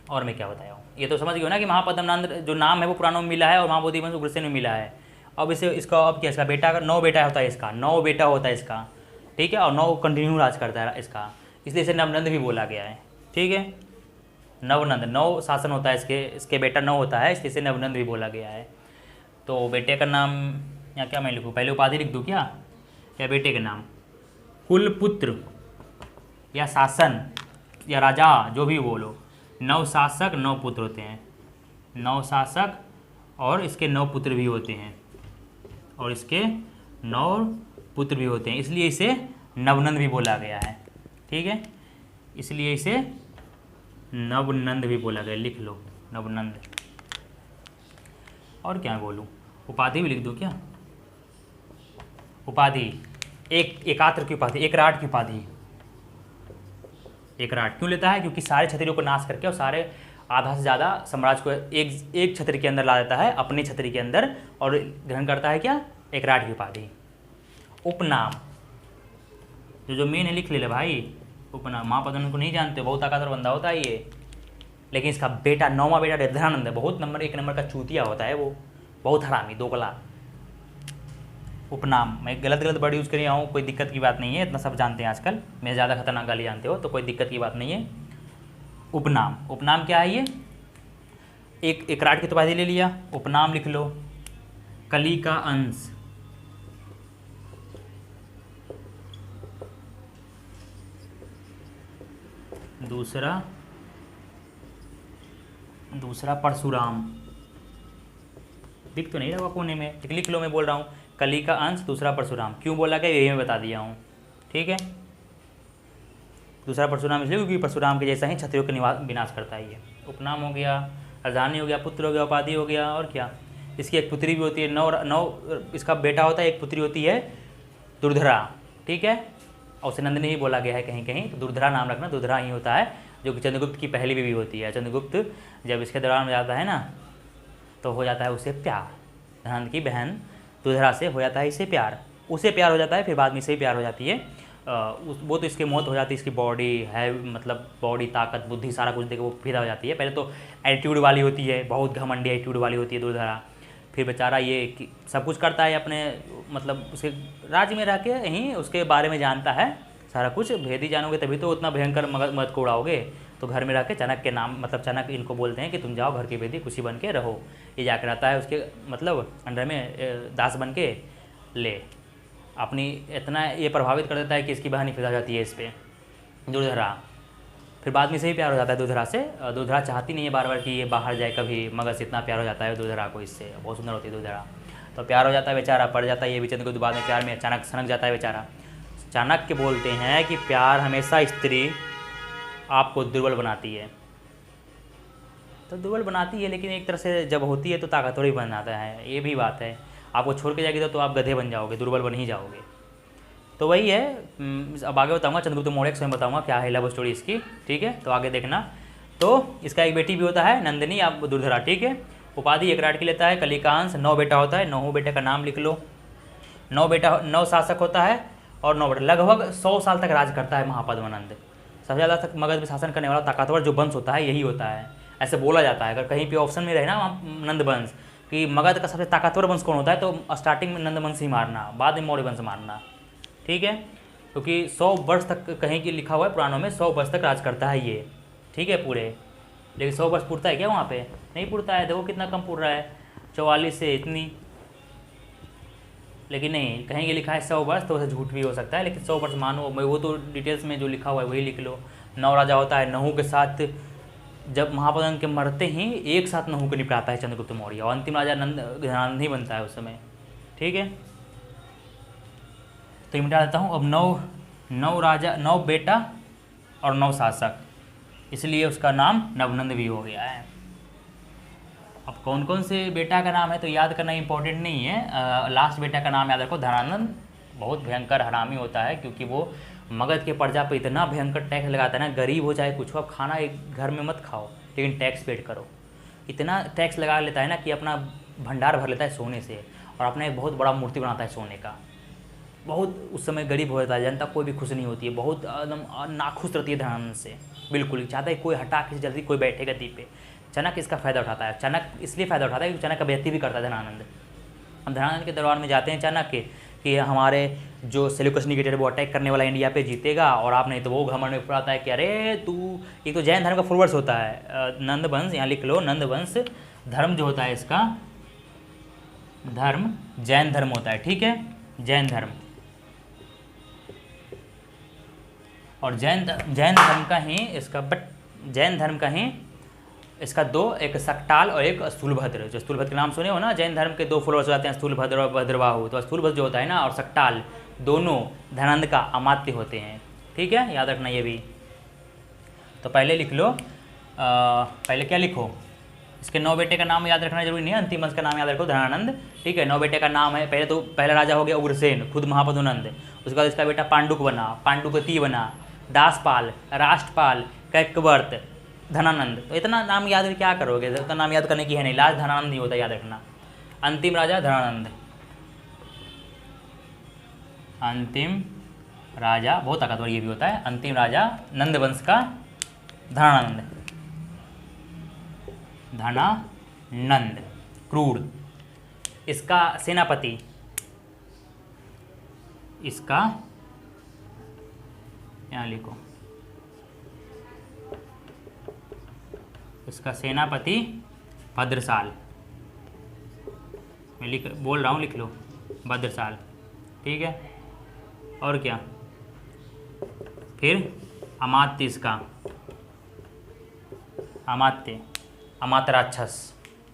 और मैं क्या बताया हूँ, ये तो समझ गए हो ना कि महापद्मनाथ जो नाम है वो पुराणों में मिला है और महाबोधि वंश उग्रसेन में मिला है। अब इसे इसका अब क्या, इसका बेटा, 9 बेटा होता है इसका, 9 बेटा होता है इसका। ठीक है, और 9 कंटिन्यू राज करता है इसका, इसलिए इसे नवनंद भी बोला गया है। ठीक है, नवनंद, 9 शासन होता है इसके बेटा 9 होता है, इसलिए इसे नवनंद भी बोला गया है। तो बेटे का नाम या क्या मैं लिखूँ, पहले उपाधि लिख दूँ क्या, या बेटे के नाम? कुलपुत्र या शासन या राजा, जो भी बोलो। 9 शासक 9 पुत्र होते हैं, 9 शासक और इसके 9 पुत्र भी होते हैं, और इसके 9 पुत्र भी होते हैं, इसलिए इसे नवनंद भी बोला गया है। ठीक है, इसलिए इसे नवनंद भी बोला गया, लिख लो नवनंद। और क्या बोलूँ, उपाधि भी लिख दो क्या? उपाधि एकात्र की उपाधि, एकराट की उपाधि। एकराट क्यों लेता है? क्योंकि सारे क्षत्रियों को नाश करके और सारे आधा से ज़्यादा साम्राज्य को एक क्षत्रिय के अंदर ला देता है, अपने क्षत्रिय के अंदर, और ग्रहण करता है क्या? एकराट की उपाधि। उपनाम, जो मेन है लिख ले भाई। उपनाम, महापद्मनाथ को नहीं जानते, बहुत ताकतवर बंदा होता है ये, लेकिन इसका बेटा 9वां बेटा रिद्धानंद है, बहुत एक नंबर का चूतिया होता है वो, बहुत हरामी, दोगला। उपनाम, मैं गलत वर्ड यूज़ कर रहा हूँ, कोई दिक्कत की बात नहीं है, इतना सब जानते हैं आजकल, मैं ज़्यादा खतरनाक गाली जानते हो तो कोई दिक्कत की बात नहीं है। उपनाम, उपनाम क्या है ये? एक एकराट की उपाधि ले लिया, उपनाम लिख लो कली का अंश। दूसरा परशुराम, दिख तो नहीं रहा कोने में, लिख लो, मैं बोल रहा हूँ कली का अंश, दूसरा परशुराम। क्यों बोला गया यही मैं बता दिया हूँ। ठीक है, दूसरा परशुराम इसलिए क्योंकि परशुराम के जैसा ही क्षत्रियों का विनाश करता है ये। उपनाम हो गया, राजधानी हो गया, पुत्र हो गया, उपाधि हो गया, और क्या? इसकी एक पुत्री भी होती है, 9 इसका बेटा होता है, एक पुत्री होती है दुर्धरा। ठीक है, और उसे नंदिनी ही बोला गया है कहीं कहीं, तो दुर्धरा नाम रखना, दुर्धरा ही होता है, जो कि चंद्रगुप्त की पहली बीवी होती है। चंद्रगुप्त जब इसके दौरान में जाता है ना, तो हो जाता है उसे प्यार, धनंद की बहन दुर्धरा से हो जाता है इसे प्यार, उसे प्यार हो जाता है, फिर बाद में इसे ही प्यार हो जाती है। वो तो इसकी मौत हो जाती है, इसकी बॉडी है, मतलब बॉडी, ताकत, बुद्धि, सारा कुछ देकर वो फिदा हो जाती है। पहले तो एटीट्यूड वाली होती है, बहुत घमंडी एटीट्यूड वाली होती है दुर्धरा, फिर बेचारा ये सब कुछ करता है अपने, मतलब उसके राज्य में रह के यहीं उसके बारे में जानता है सारा कुछ। भेदी जानोगे तभी तो उतना भयंकर मत को उड़ाओगे। तो घर में रह के चाणक्य के नाम, मतलब चाणक्य इनको बोलते हैं कि तुम जाओ घर की भेदी खुशी बन के रहो। ये जाकर रहता है उसके मतलब अंडर में दास बन के, ले अपनी इतना ये प्रभावित कर देता है कि इसकी बहन ही फिदा जाती है इस पर, दुर्धरा। फिर बाद में से ही प्यार हो जाता है दुर्धरा से। दुर्धरा चाहती नहीं है बार बार कि ये बाहर जाए कभी, मगर से इतना प्यार हो जाता है दुर्धरा को इससे, बहुत सुंदर होती है दुर्धरा। तो प्यार हो जाता है, बेचारा पड़ जाता है ये भी चंद्रगुप्त, बाद में प्यार में अचानक सनक जाता है बेचारा। चाणक्य बोलते हैं कि प्यार हमेशा स्त्री आपको दुर्बल बनाती है। तो दुर्बल बनाती है, लेकिन एक तरह से जब होती है तो ताकतवर ही बन जाता है, ये भी बात है। आपको छोड़ के जाएगी तो आप गधे बन जाओगे, दुर्बल बन ही जाओगे। तो वही है, अब आगे बताऊंगा, चंद्रगुप्त मौर्य के स्वयं बताऊंगा क्या है लव स्टोरी इसकी। ठीक है, तो आगे देखना। तो इसका एक बेटी भी होता है नंदिनी, आप दुर्धरा। ठीक है, उपाधि एकराट की लेता है, कली का अंश, 9 बेटा होता है, 9 बेटे का नाम लिख लो। 9 शासक होता है और 9 बेटा, लगभग 100 साल तक राज करता है महापद्मनंद। सबसे ज़्यादा तक मगध में शासन करने वाला ताकतवर जो वंश होता है यही होता है, ऐसे बोला जाता है। अगर कहीं पे ऑप्शन में रहे ना नंद वंश कि मगध का सबसे ताकतवर वंश कौन होता है, तो स्टार्टिंग में नंद वंश ही मारना, बाद में मौर्य वंश मारना। ठीक है, क्योंकि 100 वर्ष तक कहीं की लिखा हुआ है पुराणों में, 100 वर्ष तक राज करता है ये। ठीक है, पूरे, लेकिन 100 वर्ष पुरता है क्या वहाँ पे? नहीं पुरता है। देखो कितना कम पुर रहा है, 44 से इतनी लेकिन नहीं, कहीं ये लिखा है 100 वर्ष, तो उसे झूठ भी हो सकता है, लेकिन 100 वर्ष मानो, मैं वो तो डिटेल्स में जो लिखा हुआ है वही लिख लो। 9 राजा होता है, नहु के साथ जब महापद्मनंद के मरते ही एक साथ नहु को निपटाता है चंद्रगुप्त मौर्य, और अंतिम राजा धनानंद ही बनता है उस समय। ठीक है, तो ये मिटा देता हूँ। अब 9 राजा, 9 बेटा और 9 शासक, इसलिए उसका नाम नवनंद भी हो गया है। अब कौन कौन से बेटा का नाम है तो याद करना इंपॉर्टेंट नहीं है। लास्ट बेटा का नाम याद रखो, धनानंद। बहुत भयंकर हरामी होता है, क्योंकि वो मगध के प्रजा पर इतना भयंकर टैक्स लगाता है ना, गरीब हो चाहे कुछ हो, अब खाना एक घर में मत खाओ लेकिन टैक्स पेड करो। इतना टैक्स लगा लेता है ना कि अपना भंडार भर लेता है सोने से, और अपना एक बहुत बड़ा मूर्ति बनाता है सोने का। बहुत उस समय गरीब हो जाता है, जनता कोई भी खुश नहीं होती है, बहुत एकदम नाखुश रहती है धनानंद से, बिल्कुल चाहता है कोई हटा के जल्दी कोई बैठे गद्दी पे। चाणक्य इसका फ़ायदा उठाता है, चाणक्य इसलिए फ़ायदा उठाता है क्योंकि चाणक्य का बेइज्जती भी करता है धनानंद। हम धनानंद के दरबार में जाते हैं चाणक्य कि हमारे जो सेल्यूकस निकेटर वो अटैक करने वाला इंडिया पे जीतेगा, और आप नहीं, तो वो घमंड में पड़ाता है कि अरे तू, ये तो जैन धर्म का फॉलोअर्स होता है, नंदवंश, यहाँ लिख लो नंदवंश धर्म जो होता है इसका धर्म जैन धर्म होता है। ठीक है, जैन धर्म, और जैन धर्म का ही इसका, बट जैन धर्म का ही इसका दो, एक सक्टाल और एक स्थूलभद्र। जो स्थूलभद्र के नाम सुने हो ना, जैन धर्म के 2 फॉलोअर्स हो जाते हैं, स्थूलभद्र और भद्रबाहु। तो स्थूलभद्र जो होता है ना और सक्टाल, दोनों धनानंद का अमात्य होते हैं। ठीक है, याद रखना ये भी। तो पहले लिख लो, पहले क्या लिखो, इसके 9 बेटे का नाम याद रखना जरूरी नहीं है, अंतिम वंश का नाम याद रखो धनानंद। ठीक है, 9 बेटे का नाम है, पहले तो पहला राजा हो गया उग्रसेन, खुद महापद्मनंद। उसके बाद इसका बेटा पांडुक बना, पांडुकति बना, दासपाल, राष्ट्रपाल, कैकवर्त, धनानंद। तो इतना नाम याद क्या करोगे, इतना नाम याद करने की है नहीं, लास्ट धनानंद ही होता है, याद रखना। अंतिम राजा धनानंद, अंतिम राजा बहुत ताकतवर ये भी होता है, अंतिम राजा नंद वंश का धनानंद, धनानंद क्रूर। इसका सेनापति, इसका यहाँ लिखो, इसका सेनापति भद्रसाल, मैं बोल रहा हूँ, लिख लो भद्रसाल। ठीक है, और क्या, फिर अमात्य, इसका अमात्य, अमातराक्षस,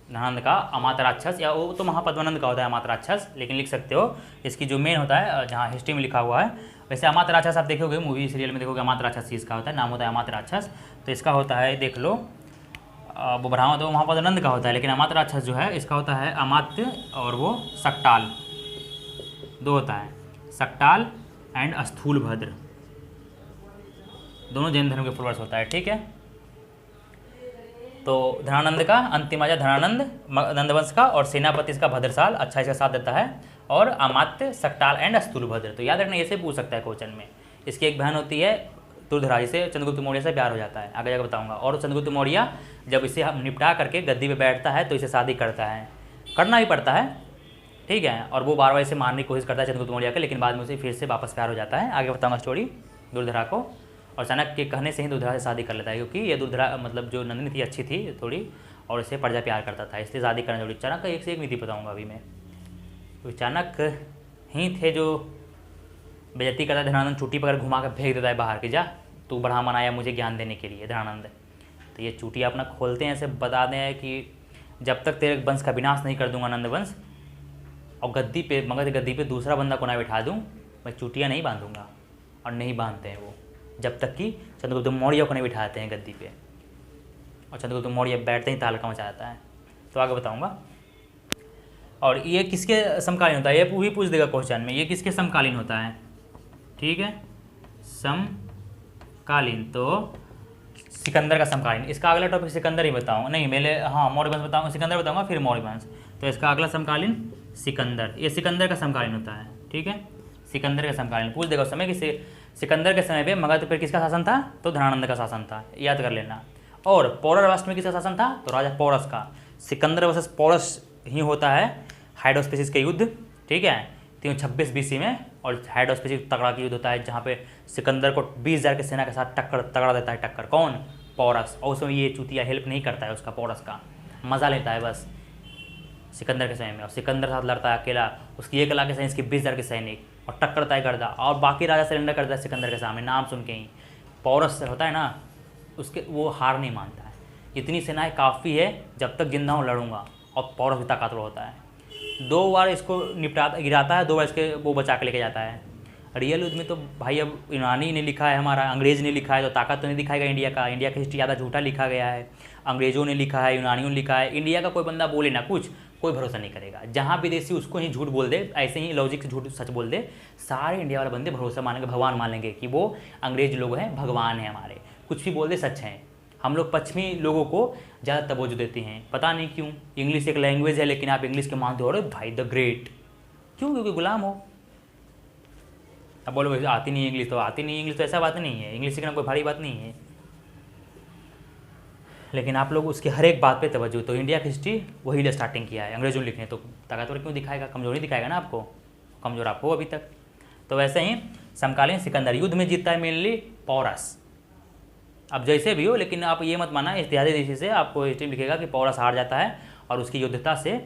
धनानंद का अमातराक्षस, या वो तो महापद्मनंद का होता है अमातराक्षस, लेकिन लिख सकते हो इसकी जो मेन होता है, जहाँ हिस्ट्री में लिखा हुआ है। वैसे अमातराक्षस आप देखोगे मूवी सीरियल में, देखोगे अमातराक्षस इसका होता है, नाम होता है अमातराक्षस। तो इसका होता है, देख लो, वो ब्राह्मण तो महापद्मनंद का होता है, लेकिन अमातराक्षस जो है इसका होता है अमात्य, और वो सक्टाल, 2 होता है, सक्टाल एंड स्थूलभद्र, दोनों जैन धर्म के फॉलोअर्स होता है। ठीक है, तो धनानंद का अंतिम राजा धनानंद नंदवंश का, और सेनापति इसका भद्रसाल, अच्छा इसका साथ देता है, और अमात्य, सक्टाल एंड स्थूलभद्र। तो याद रखना, ये से पूछ सकता है क्वेश्चन में। इसकी एक बहन होती है दुर्धराज, से चंद्रगुप्त मौर्य से प्यार हो जाता है, आगे जाकर बताऊंगा। और चंद्रगुप्त मौर्य जब इसे निपटा करके गद्दी पे बैठता है तो इसे शादी करता है, करना ही पड़ता है। ठीक है, और वो बार बार इसे मारने की कोशिश करता है चंद्रगुप्त मौर्य के, लेकिन बाद में उसे फिर से वापस प्यार हो जाता है। आगे बताऊंगा स्टोरी दुर्धरा को, और चाणक्य के कहने से ही दुर्धरा से शादी कर लेता है, क्योंकि ये दुर्धरा मतलब जो नंदिनी थी अच्छी थी थोड़ी, और इसे प्रजा प्यार करता था, इसलिए शादी करना जरूरी। चाणक्य एक से एक नीति बताऊँगा अभी मैं। तो चाणक्य ही थे जो बेइज्जती करता है, धनानंद चूटी पकड़ घुमा कर फेंक देता है बाहर कि जा तू ब्राह्मण आया मुझे ज्ञान देने के लिए धनानंद। तो ये चूटी अपना खोलते हैं, ऐसे बता दें कि जब तक तेरे वंश का विनाश नहीं कर दूंगा नंद वंश, और गद्दी पे, मगध गद्दी पे दूसरा बंदा को ना बिठा दूँ, मैं चूटियाँ नहीं बांधूंगा। और नहीं बांधते हैं वो, जब तक कि चंद्रगुप्त मौर्य को नहीं बिठाते हैं गद्दी पे, और चंद्रगुप्त मौर्य बैठते ही तालका मचा जाता है। तो आगे बताऊँगा। और ये किसके समकालीन होता है, ये भी पूछ देगा क्वेश्चन में, ये किसके समकालीन होता है। ठीक है, समकालीन, तो सिकंदर का समकालीन। इसका अगला टॉपिक सिकंदर ही बताऊँ, नहीं पहले हाँ मौर्य वंश बताऊँगा, सिकंदर बताऊँगा फिर मौर्य वंश। तो इसका अगला समकालीन सिकंदर, ये सिकंदर का समकालीन होता है। ठीक है, सिकंदर का समकालीन पूछ देगा उस समय कि सिकंदर के समय पे मगध पर किसका शासन था, तो धनानंद का शासन था, याद कर लेना। और पौरव राष्ट्र में किसका शासन था, तो राजा पौरस का। सिकंदर वर्सेस पौरस ही होता है हाइड्रोस्पेसिस का युद्ध। ठीक है, 326 BC में, और हाइड्रोस्पेसिस तगड़ा का युद्ध होता है, जहाँ पे सिकंदर को 20,000 की सेना के साथ तगड़ा देता है टक्कर, कौन, पौरस। और उसमें ये चूतिया हेल्प नहीं करता है उसका, पौरस का मज़ा लेता है बस। सिकंदर के समय में, और सिकंदर साथ लड़ता है अकेला, उसकी 1 लाख के सैनिक, इसकी 20,000 के सैनिक, और टक्कर तय करता, और बाकी राजा सरेंडर करता है सिकंदर के सामने नाम सुन के ही। पौरस होता है ना, उसके वो हार नहीं मानता है, इतनी सेनाएं काफ़ी है, जब तक जिंदा हूँ लड़ूंगा, और पौरस भी ताकतवर होता है। 2 बार इसको गिराता है, 2 बार इसके वो बचा के लेके जाता है। रियल युद्ध में तो भाई अब यूनानी ने लिखा है, हमारा अंग्रेज़ ने लिखा है, तो ताकत तो नहीं दिखाएगा इंडिया का। इंडिया का हिस्ट्री ज़्यादा झूठा लिखा गया है, अंग्रेज़ों ने लिखा है, यूनानियों ने लिखा है। इंडिया का कोई बंदा बोले ना कुछ, कोई भरोसा नहीं करेगा। जहाँ विदेशी उसको ही झूठ बोल दे, ऐसे ही लॉजिक से झूठ सच बोल दे, सारे इंडिया वाले बंदे भरोसा मानेंगे, भगवान मान लेंगे कि वो अंग्रेज लोग हैं, भगवान हैं हमारे, कुछ भी बोल दे सच हैं। हम लोग पश्चिमी लोगों को ज़्यादा तवज्जो देते हैं, पता नहीं क्यों। इंग्लिश एक लैंग्वेज है, लेकिन आप इंग्लिश के मानते हो, अरे भाई द ग्रेट, क्यों? क्योंकि गुलाम हो। अब बोलो आती नहीं इंग्लिश, तो आती नहीं इंग्लिश, तो ऐसा बात नहीं है, इंग्लिश सीखना कोई भारी बात नहीं है, लेकिन आप लोग उसकी हर एक बात पे तवज्जो। तो इंडिया की हिस्ट्री वही स्टार्टिंग किया है, अंग्रेजों ने लिखने, तो ताकतवर क्यों दिखाएगा? कमजोरी दिखाएगा ना आपको, कमजोर आप हो अभी तक। तो वैसे ही समकालीन सिकंदर युद्ध में जीतता है मेनली पौरस। अब जैसे भी हो, लेकिन आप ये मत माना इतिहासी दृष्टि से आपको हिस्ट्री लिखेगा कि पौरस हार जाता है, और उसकी योद्धता से,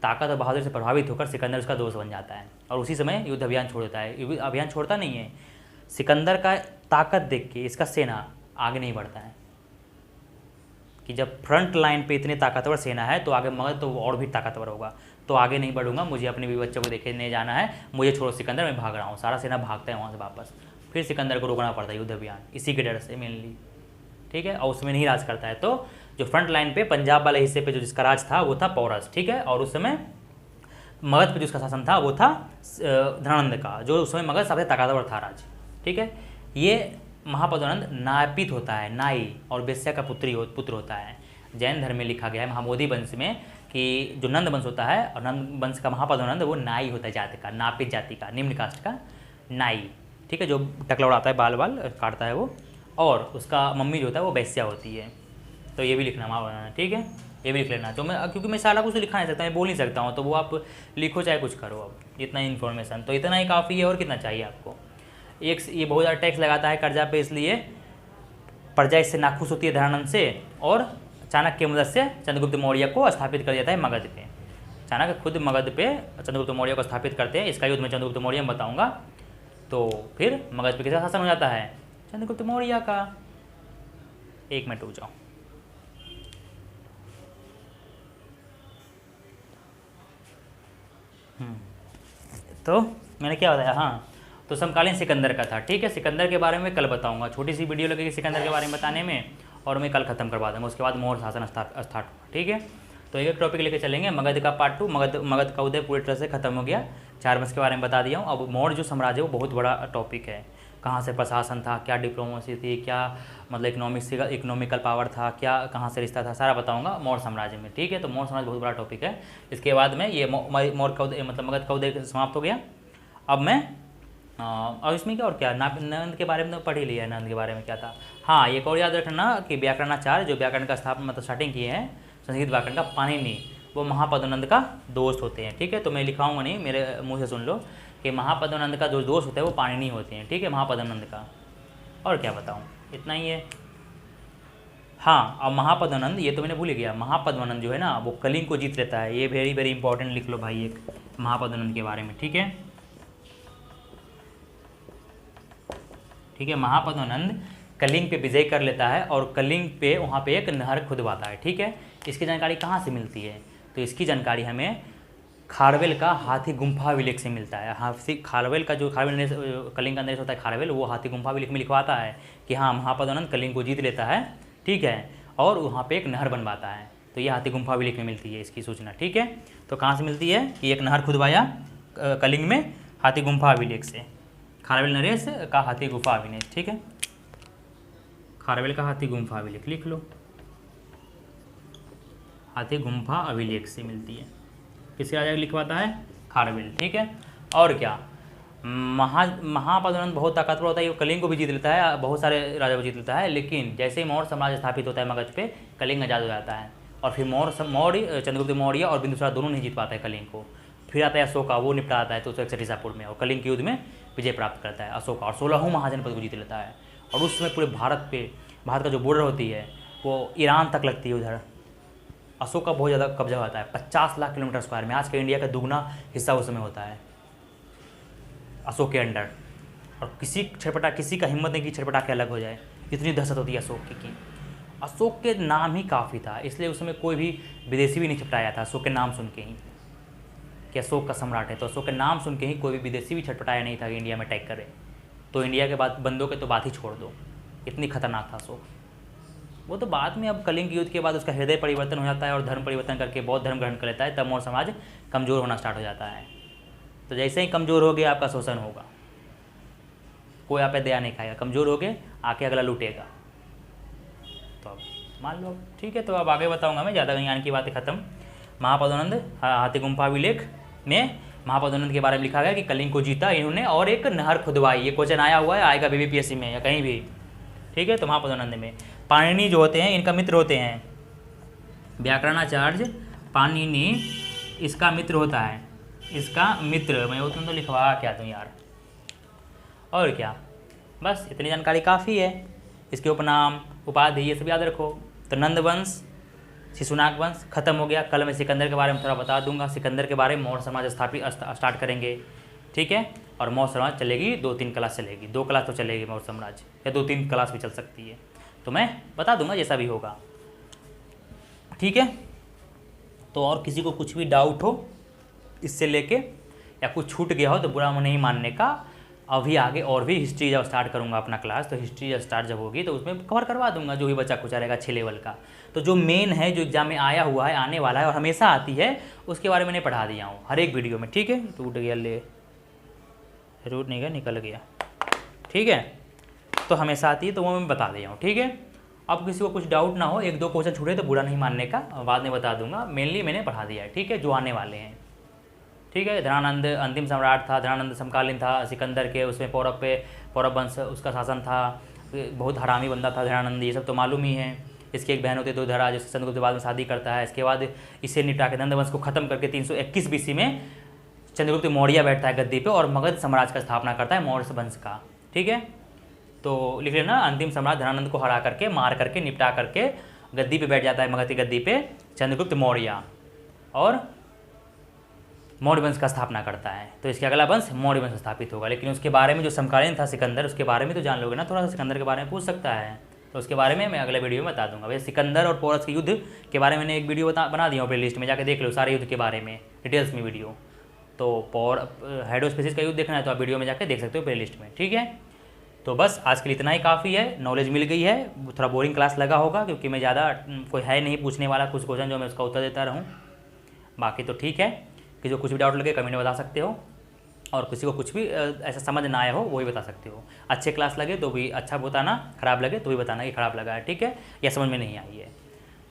ताकत और बहादुरी से प्रभावित होकर सिकंदर उसका दोस्त बन जाता है, और उसी समय युद्ध अभियान छोड़ देता है। अभियान छोड़ता नहीं है, सिकंदर का ताकत देख के इसका सेना आगे नहीं बढ़ता है, कि जब फ्रंट लाइन पे इतनी ताकतवर सेना है तो आगे मगध तो और भी ताकतवर होगा, तो आगे नहीं बढ़ूंगा, मुझे अपने भी बच्चों को देखने जाना है, मुझे छोड़ो सिकंदर, मैं भाग रहा हूँ। सारा सेना भागता है वहाँ से वापस, फिर सिकंदर को रोकना पड़ता है युद्ध अभियान, इसी के डर से मेनली, ठीक है। और उसमें नहीं राज करता है, तो जो फ्रंट लाइन पे पंजाब वाले हिस्से पे जो जिसका राज था वो था पौरस, ठीक है। और उस समय मगध पे जिसका शासन था वो था धनानंद का, जो उस समय मगध सबसे ताकतवर था राज, ठीक है। ये महापद्मानंद नापित होता है, नाई और बेस्या का पुत्र होता है। जैन धर्म में लिखा गया है महाबोधि वंश में कि जो नंद वंश होता है, और नंद वंश का महापद्मानंद वो नाई होता है, जाति का, नापित जाति का, निम्न कास्ट का नाई, ठीक है, जो टकला उड़ाता है, बाल काटता है वो, और उसका मम्मी जो होता है वो बेस्या होती है। तो ये भी लिखना महापद्मानंद, ठीक है, ये भी लिख लेना। तो मैं, क्योंकि मैं सारा कुछ लिखा नहीं सकता, मैं बोल नहीं सकता हूँ, तो वो आप लिखो चाहे कुछ करो। अब इतना इन्फॉर्मेशन तो इतना ही काफ़ी है, और कितना चाहिए आपको। एक ये बहुत ज़्यादा टैक्स लगाता है कर्जा पे, इसलिए प्रजा इससे नाखुश होती है धनानंद से, और चाणक्य की मदद से चंद्रगुप्त मौर्य को स्थापित कर देता है मगध पे। चाणक्य खुद मगध पे चंद्रगुप्त मौर्य को स्थापित करते हैं। इसका युद्ध में चंद्रगुप्त मौर्य में बताऊंगा। तो फिर मगध पे किसका शासन हो जाता है? चंद्रगुप्त मौर्य का। 1 मिनट रुक जाओ। तो मैंने क्या बताया? हाँ, तो समकालीन सिकंदर का था, ठीक है। सिकंदर के बारे में कल बताऊंगा, छोटी सी वीडियो लगेगी सिकंदर के बारे में बताने में, और मैं कल खत्म करवा दूंगा। उसके बाद मौर्य शासन स्टार्ट हुआ, ठीक है। तो एक टॉपिक लेके चलेंगे। मगध का पार्ट 2, मगध का उदय पूरी तरह से खत्म हो गया। 4 वंश के बारे में बता दिया हूँ। अब मौर्य जो साम्राज्य वो बहुत बड़ा टॉपिक है। कहाँ से प्रशासन था, क्या डिप्लोमेसी थी, क्या मतलब इकोनॉमिकल पावर था, क्या कहाँ से रिश्ता था, सारा बताऊंगा मौर्य साम्राज्य में, ठीक है। तो मौर्य साम्राज्य बहुत बड़ा टॉपिक है। इसके बाद में ये मौर्य का उदय मतलब मगध का उदय समाप्त हो गया। अब मैं और इसमें क्या और क्या, नंद के बारे में तो पढ़ ही लिया है। नंद के बारे में क्या था? हाँ, एक और याद रखना कि व्याकरणाचार्य जो व्याकरण का स्थापना मतलब स्टार्टिंग किए हैं संस्कृत व्याकरण का, पाणिनि, वो महापद्मानंद का दोस्त होते हैं, ठीक है। तो मैं लिखाऊंगा नहीं, मेरे मुँह से सुन लो कि महापद्मानंद का जो दोस्त होता है वो पाणिनि होते हैं, ठीक है, महापद्मानंद का। और क्या बताऊँ, इतना ही है। हाँ, अब महापद्मानंद, ये तो मैंने भूल गया, महापद्मानंद जो है ना वो कलिंग को जीत लेता है। ये वेरी वेरी इंपॉर्टेंट लिख लो भाई एक महापद्मानंद के बारे में, ठीक है। ठीक है, महापद्मानंद कलिंग पे विजय कर लेता है, और कलिंग पे वहाँ पे एक नहर खुदवाता है, ठीक है। इसकी जानकारी कहाँ से मिलती है? तो इसकी जानकारी हमें खारवेल का हाथी गुम्फा अभिलेख से मिलता है। खारवेल का जो कलिंग का नरेश होता है खारवेल, वो हाथी गुम्फा अभिलेख में लिखवाता है कि हाँ महापद्मानंद कलिंग को जीत लेता है, ठीक है, और वहाँ पे एक नहर बनवाता है। तो ये हाथी गुम्फा अभिलेख में मिलती है इसकी सूचना, ठीक है। तो कहाँ से मिलती है कि एक नहर खुदवाया कलिंग में हाथी गुम्फा अभिलेख से, खारवेल नरेश का हाथी गुफा अभिलेख, ठीक है। खारवेल का हाथी गुम्फा अभिलेख लिख लो, हाथी गुम्फा अभिलेख से मिलती है। किसके राजा लिखवाता है? खारवेल, ठीक है। और क्या, महापद्मानंद बहुत ताकतवर होता है, वो कलिंग को भी जीत लेता है, बहुत सारे राजा को जीत लेता है। लेकिन जैसे ही मौर्य साम्राज्य स्थापित होता है मगध पे, कलिंग आज़ाद हो जाता है, और फिर मौर्य चंद्रगुप्त मौर्य और बिंदुसार दोनों नहीं जीत पाता है कलिंग को। फिर आता है अशोका, वो निपटाता है 261 ईसा पूर्व में, और कलिंग के युद्ध में विजय प्राप्त करता है अशोका, और 16वां महाजनपद को जीत लेता है। और उस समय पूरे भारत का जो बॉर्डर होती है वो ईरान तक लगती है उधर, अशोक का बहुत ज़्यादा कब्जा होता है, 50 लाख किलोमीटर स्क्वायर में। आज के इंडिया का दुगना हिस्सा उस समय होता है अशोक के अंडर। और किसी छटपटा किसी का हिम्मत नहीं कि छटपटा के अलग हो जाए, इतनी दहशत होती है अशोक की। अशोक के नाम ही काफ़ी था, इसलिए उस समय कोई भी विदेशी भी नहीं छटपटाया था अशोक के नाम सुन के ही कि अशोक का सम्राट है। तो अशोक के नाम सुन के ही कोई भी विदेशी भी छटपटाया नहीं था कि इंडिया में अटैक करे। तो इंडिया के बाद बंदों के तो बात ही छोड़ दो, इतनी खतरनाक था अशोक। वो तो बाद में, अब कलिंग युद्ध के बाद उसका हृदय परिवर्तन हो जाता है और धर्म परिवर्तन करके बौद्ध धर्म ग्रहण कर लेता है, तब मौर्य समाज कमज़ोर होना स्टार्ट हो जाता है। तो जैसे ही कमज़ोर हो गया आपका शोषण होगा, कोई आप पे दया नहीं खाएगा, कमज़ोर हो गए आके अगला लूटेगा। तो अब मान लो ठीक है। तो अब आगे बताऊंगा मैं, ज़्यादा ज्ञान की बातें खत्म। महापद्मानंद हाथी गुम्फा अभिलेख में महापद्मानंद के बारे में लिखा गया कि कलिंग को जीता इन्होंने और एक नहर खुदवाई। ये क्वेश्चन आया हुआ है, आएगा बीबीपीएससी में या कहीं भी, ठीक है। तो महापद्मानंद में पाणिनि जो होते हैं इनका मित्र होते हैं, व्याकरणाचार्य पाणिनि इसका मित्र होता है, इसका मित्र। मैं वो तुम तो लिखवा क्या तुम यार, और क्या, बस इतनी जानकारी काफ़ी है। इसके उपनाम उपाधि ये सब याद रखो। तो नंद वंश शिशुनाग वंश खत्म हो गया। कल मैं सिकंदर के बारे में थोड़ा बता दूंगा। सिकंदर के बारे में मौर्य समाज स्थापित स्टार्ट करेंगे, ठीक है। और मौर्य समाज चलेगी 2-3 क्लास चलेगी, 2 क्लास तो चलेगी मौर्य साम्राज्य, या 2-3 क्लास भी चल सकती है। तो मैं बता दूंगा जैसा भी होगा, ठीक है। तो और किसी को कुछ भी डाउट हो इससे लेके या कुछ छूट गया हो तो बुरा नहीं मानने का। अभी आगे और भी हिस्ट्री जब स्टार्ट करूंगा अपना क्लास, तो हिस्ट्री जब स्टार्ट जब होगी तो उसमें कवर करवा दूंगा जो भी बच्चा कुछ रहेगा 6 लेवल का। तो जो मेन है, जो एग्जाम में आया हुआ है, आने वाला है और हमेशा आती है, उसके बारे में मैंने पढ़ा दिया हूँ हर एक वीडियो में, ठीक है। टूट गया, ले रूट नहीं गया, निकल गया, ठीक है। तो हमेशा आती है तो वो मैं बता दिया हूँ, ठीक है। अब किसी को कुछ डाउट ना हो, 1-2 क्वेश्चन छूटे तो बुरा नहीं मानने का, बाद में बता दूंगा। मेनली मैंने पढ़ा दिया है, ठीक है, जो आने वाले हैं, ठीक है। धनानंद अंतिम सम्राट था, धनानंद समकालीन था सिकंदर के, उसमें पौरव वंश उसका शासन था, बहुत हरामी बंदा था धनानंद, ये सब तो मालूम ही है। इसकी एक बहन होती है दुधरा, जिससे चंद्रगुप्त बाद में शादी करता है। इसके बाद इसे निपटा के नंद वंश को खत्म करके 321 बीसी में चंद्रगुप्त मौर्य बैठता है गद्दी पे और मगध साम्राज्य का स्थापना करता है मौर्य वंश का, ठीक है। तो लिख लेना, अंतिम सम्राट धनानंद को हरा करके, मार करके, निपटा करके गद्दी पे बैठ जाता है, मगध की गद्दी पे चंद्रगुप्त मौर्य, और मौर्य वंश का स्थापना करता है। तो इसके अगला वंश मौर्य वंश स्थापित होगा। लेकिन उसके बारे में जो समकालीन था सिकंदर, उसके बारे में तो जान लोगे ना, थोड़ा सा सिकंदर के बारे में पूछ सकता है, तो उसके बारे में मैं अगले वीडियो में बता दूंगा। वैसे सिकंदर और पोरस के युद्ध के बारे में मैंने एक वीडियो बना दिया हूँ प्ले लिस्ट में, जाके देख लो सारे युद्ध के बारे में डिटेल्स में वीडियो। तो हाइड्रोस्पेसिस का युद्ध देखना है तो आप वीडियो में जाके देख सकते हो प्ले लिस्ट में, ठीक है। तो बस आज के लिए इतना ही काफ़ी है, नॉलेज मिल गई है। थोड़ा बोरिंग क्लास लगा होगा क्योंकि मैं ज़्यादा कोई है नहीं पूछने वाला, कुछ क्वेश्चन जो मैं उसका उत्तर देता रहूँ। बाकी तो ठीक है, कि जो कुछ भी डाउट लगे कमेंट में बता सकते हो, और किसी को कुछ भी ऐसा समझ ना आया हो वही बता सकते हो। अच्छे क्लास लगे तो भी अच्छा बताना, ख़राब लगे तो भी बताना कि ख़राब लगा है, ठीक है, या समझ में नहीं आई है।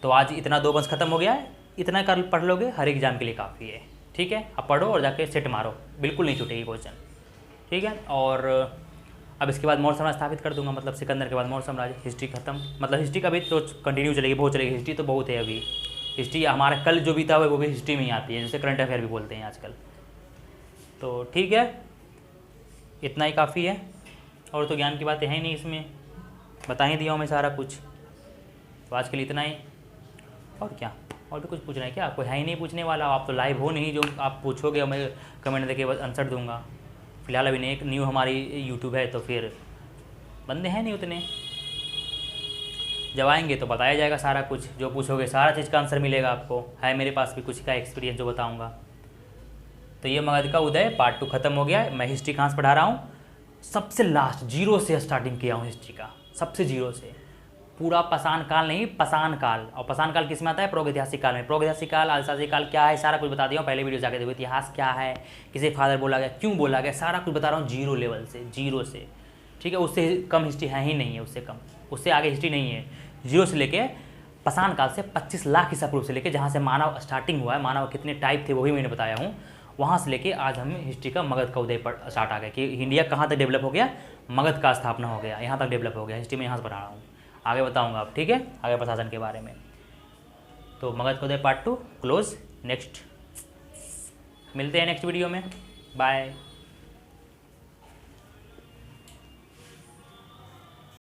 तो आज इतना 2 वंश खत्म हो गया है, इतना कर पढ़ लोगे हर एग्जाम के लिए काफ़ी है, ठीक है। अब पढ़ो और जाके सेट मारो, बिल्कुल नहीं छूटेगी क्वेश्चन, ठीक है। और अब इसके बाद मौर्य साम्राज्य स्थापित कर दूंगा, मतलब सिकंदर के बाद मौर्य साम्राज्य। हिस्ट्री खत्म, मतलब हिस्ट्री का भी तो कंटिन्यू चलेगी, बहुत चलेगी। हिस्ट्री तो बहुत है अभी, हिस्ट्री हमारा कल जो बीता हुआ है वो भी हिस्ट्री में ही आती है, जैसे करंट अफेयर भी बोलते हैं आजकल। तो ठीक है, इतना ही काफ़ी है, और तो ज्ञान की बातें हैं ही नहीं इसमें, बता ही दिया हूँ मैं सारा कुछ। तो आज के लिए इतना ही, और क्या, और भी कुछ पूछना है क्या? कोई है ही नहीं पूछने वाला, आप तो लाइव हो नहीं, जो आप पूछोगे मैं कमेंट देके बस आंसर दूंगा। फिलहाल अभी नहीं, एक न्यू हमारी यूट्यूब है तो फिर बंदे हैं नहीं उतने, जब आएंगे तो बताया जाएगा सारा कुछ, जो पूछोगे सारा चीज़ का आंसर मिलेगा आपको। है मेरे पास भी कुछ का एक्सपीरियंस जो बताऊंगा। तो ये मगध का उदय पार्ट 2 खत्म हो गया है। मैं हिस्ट्री कहाँ से पढ़ा रहा हूँ, सबसे लास्ट 0 से स्टार्टिंग किया हूँ हिस्ट्री का, सबसे 0 से। पूरा पाषाण काल नहीं, पाषाण काल। और पाषाण काल किस में आता है? प्रागैतिहासिक काल में। प्रागैतिहासिक काल, आदिशासी काल क्या है, सारा कुछ बता दिया हूँ पहले वीडियो जाके देखो। इतिहास क्या है, किसे फादर बोला गया, क्यों बोला गया, सारा कुछ बता रहा हूँ 0 लेवल से, 0 से, ठीक है। उससे कम हिस्ट्री है ही नहीं है, उससे कम, उससे आगे हिस्ट्री नहीं है। 0 से लेके पाषाण काल से 25 लाख ईसा पूर्व से लेके जहाँ से मानव स्टार्टिंग हुआ है, मानव कितने टाइप थे वो भी मैंने बताया हूँ। वहाँ से लेके आज हम हिस्ट्री का मगध का उदय पर स्टार्ट आ गया कि इंडिया कहाँ तक डेवलप हो गया, मगध का स्थापना हो गया, यहाँ तक डेवलप हो गया। हिस्ट्री में यहाँ से पढ़ा रहा हूँ, आगे बताऊँगा अब, ठीक है, आगे प्रशासन के बारे में। तो मगध का उदय पार्ट 2 क्लोज। नेक्स्ट मिलते हैं नेक्स्ट वीडियो में, बाय।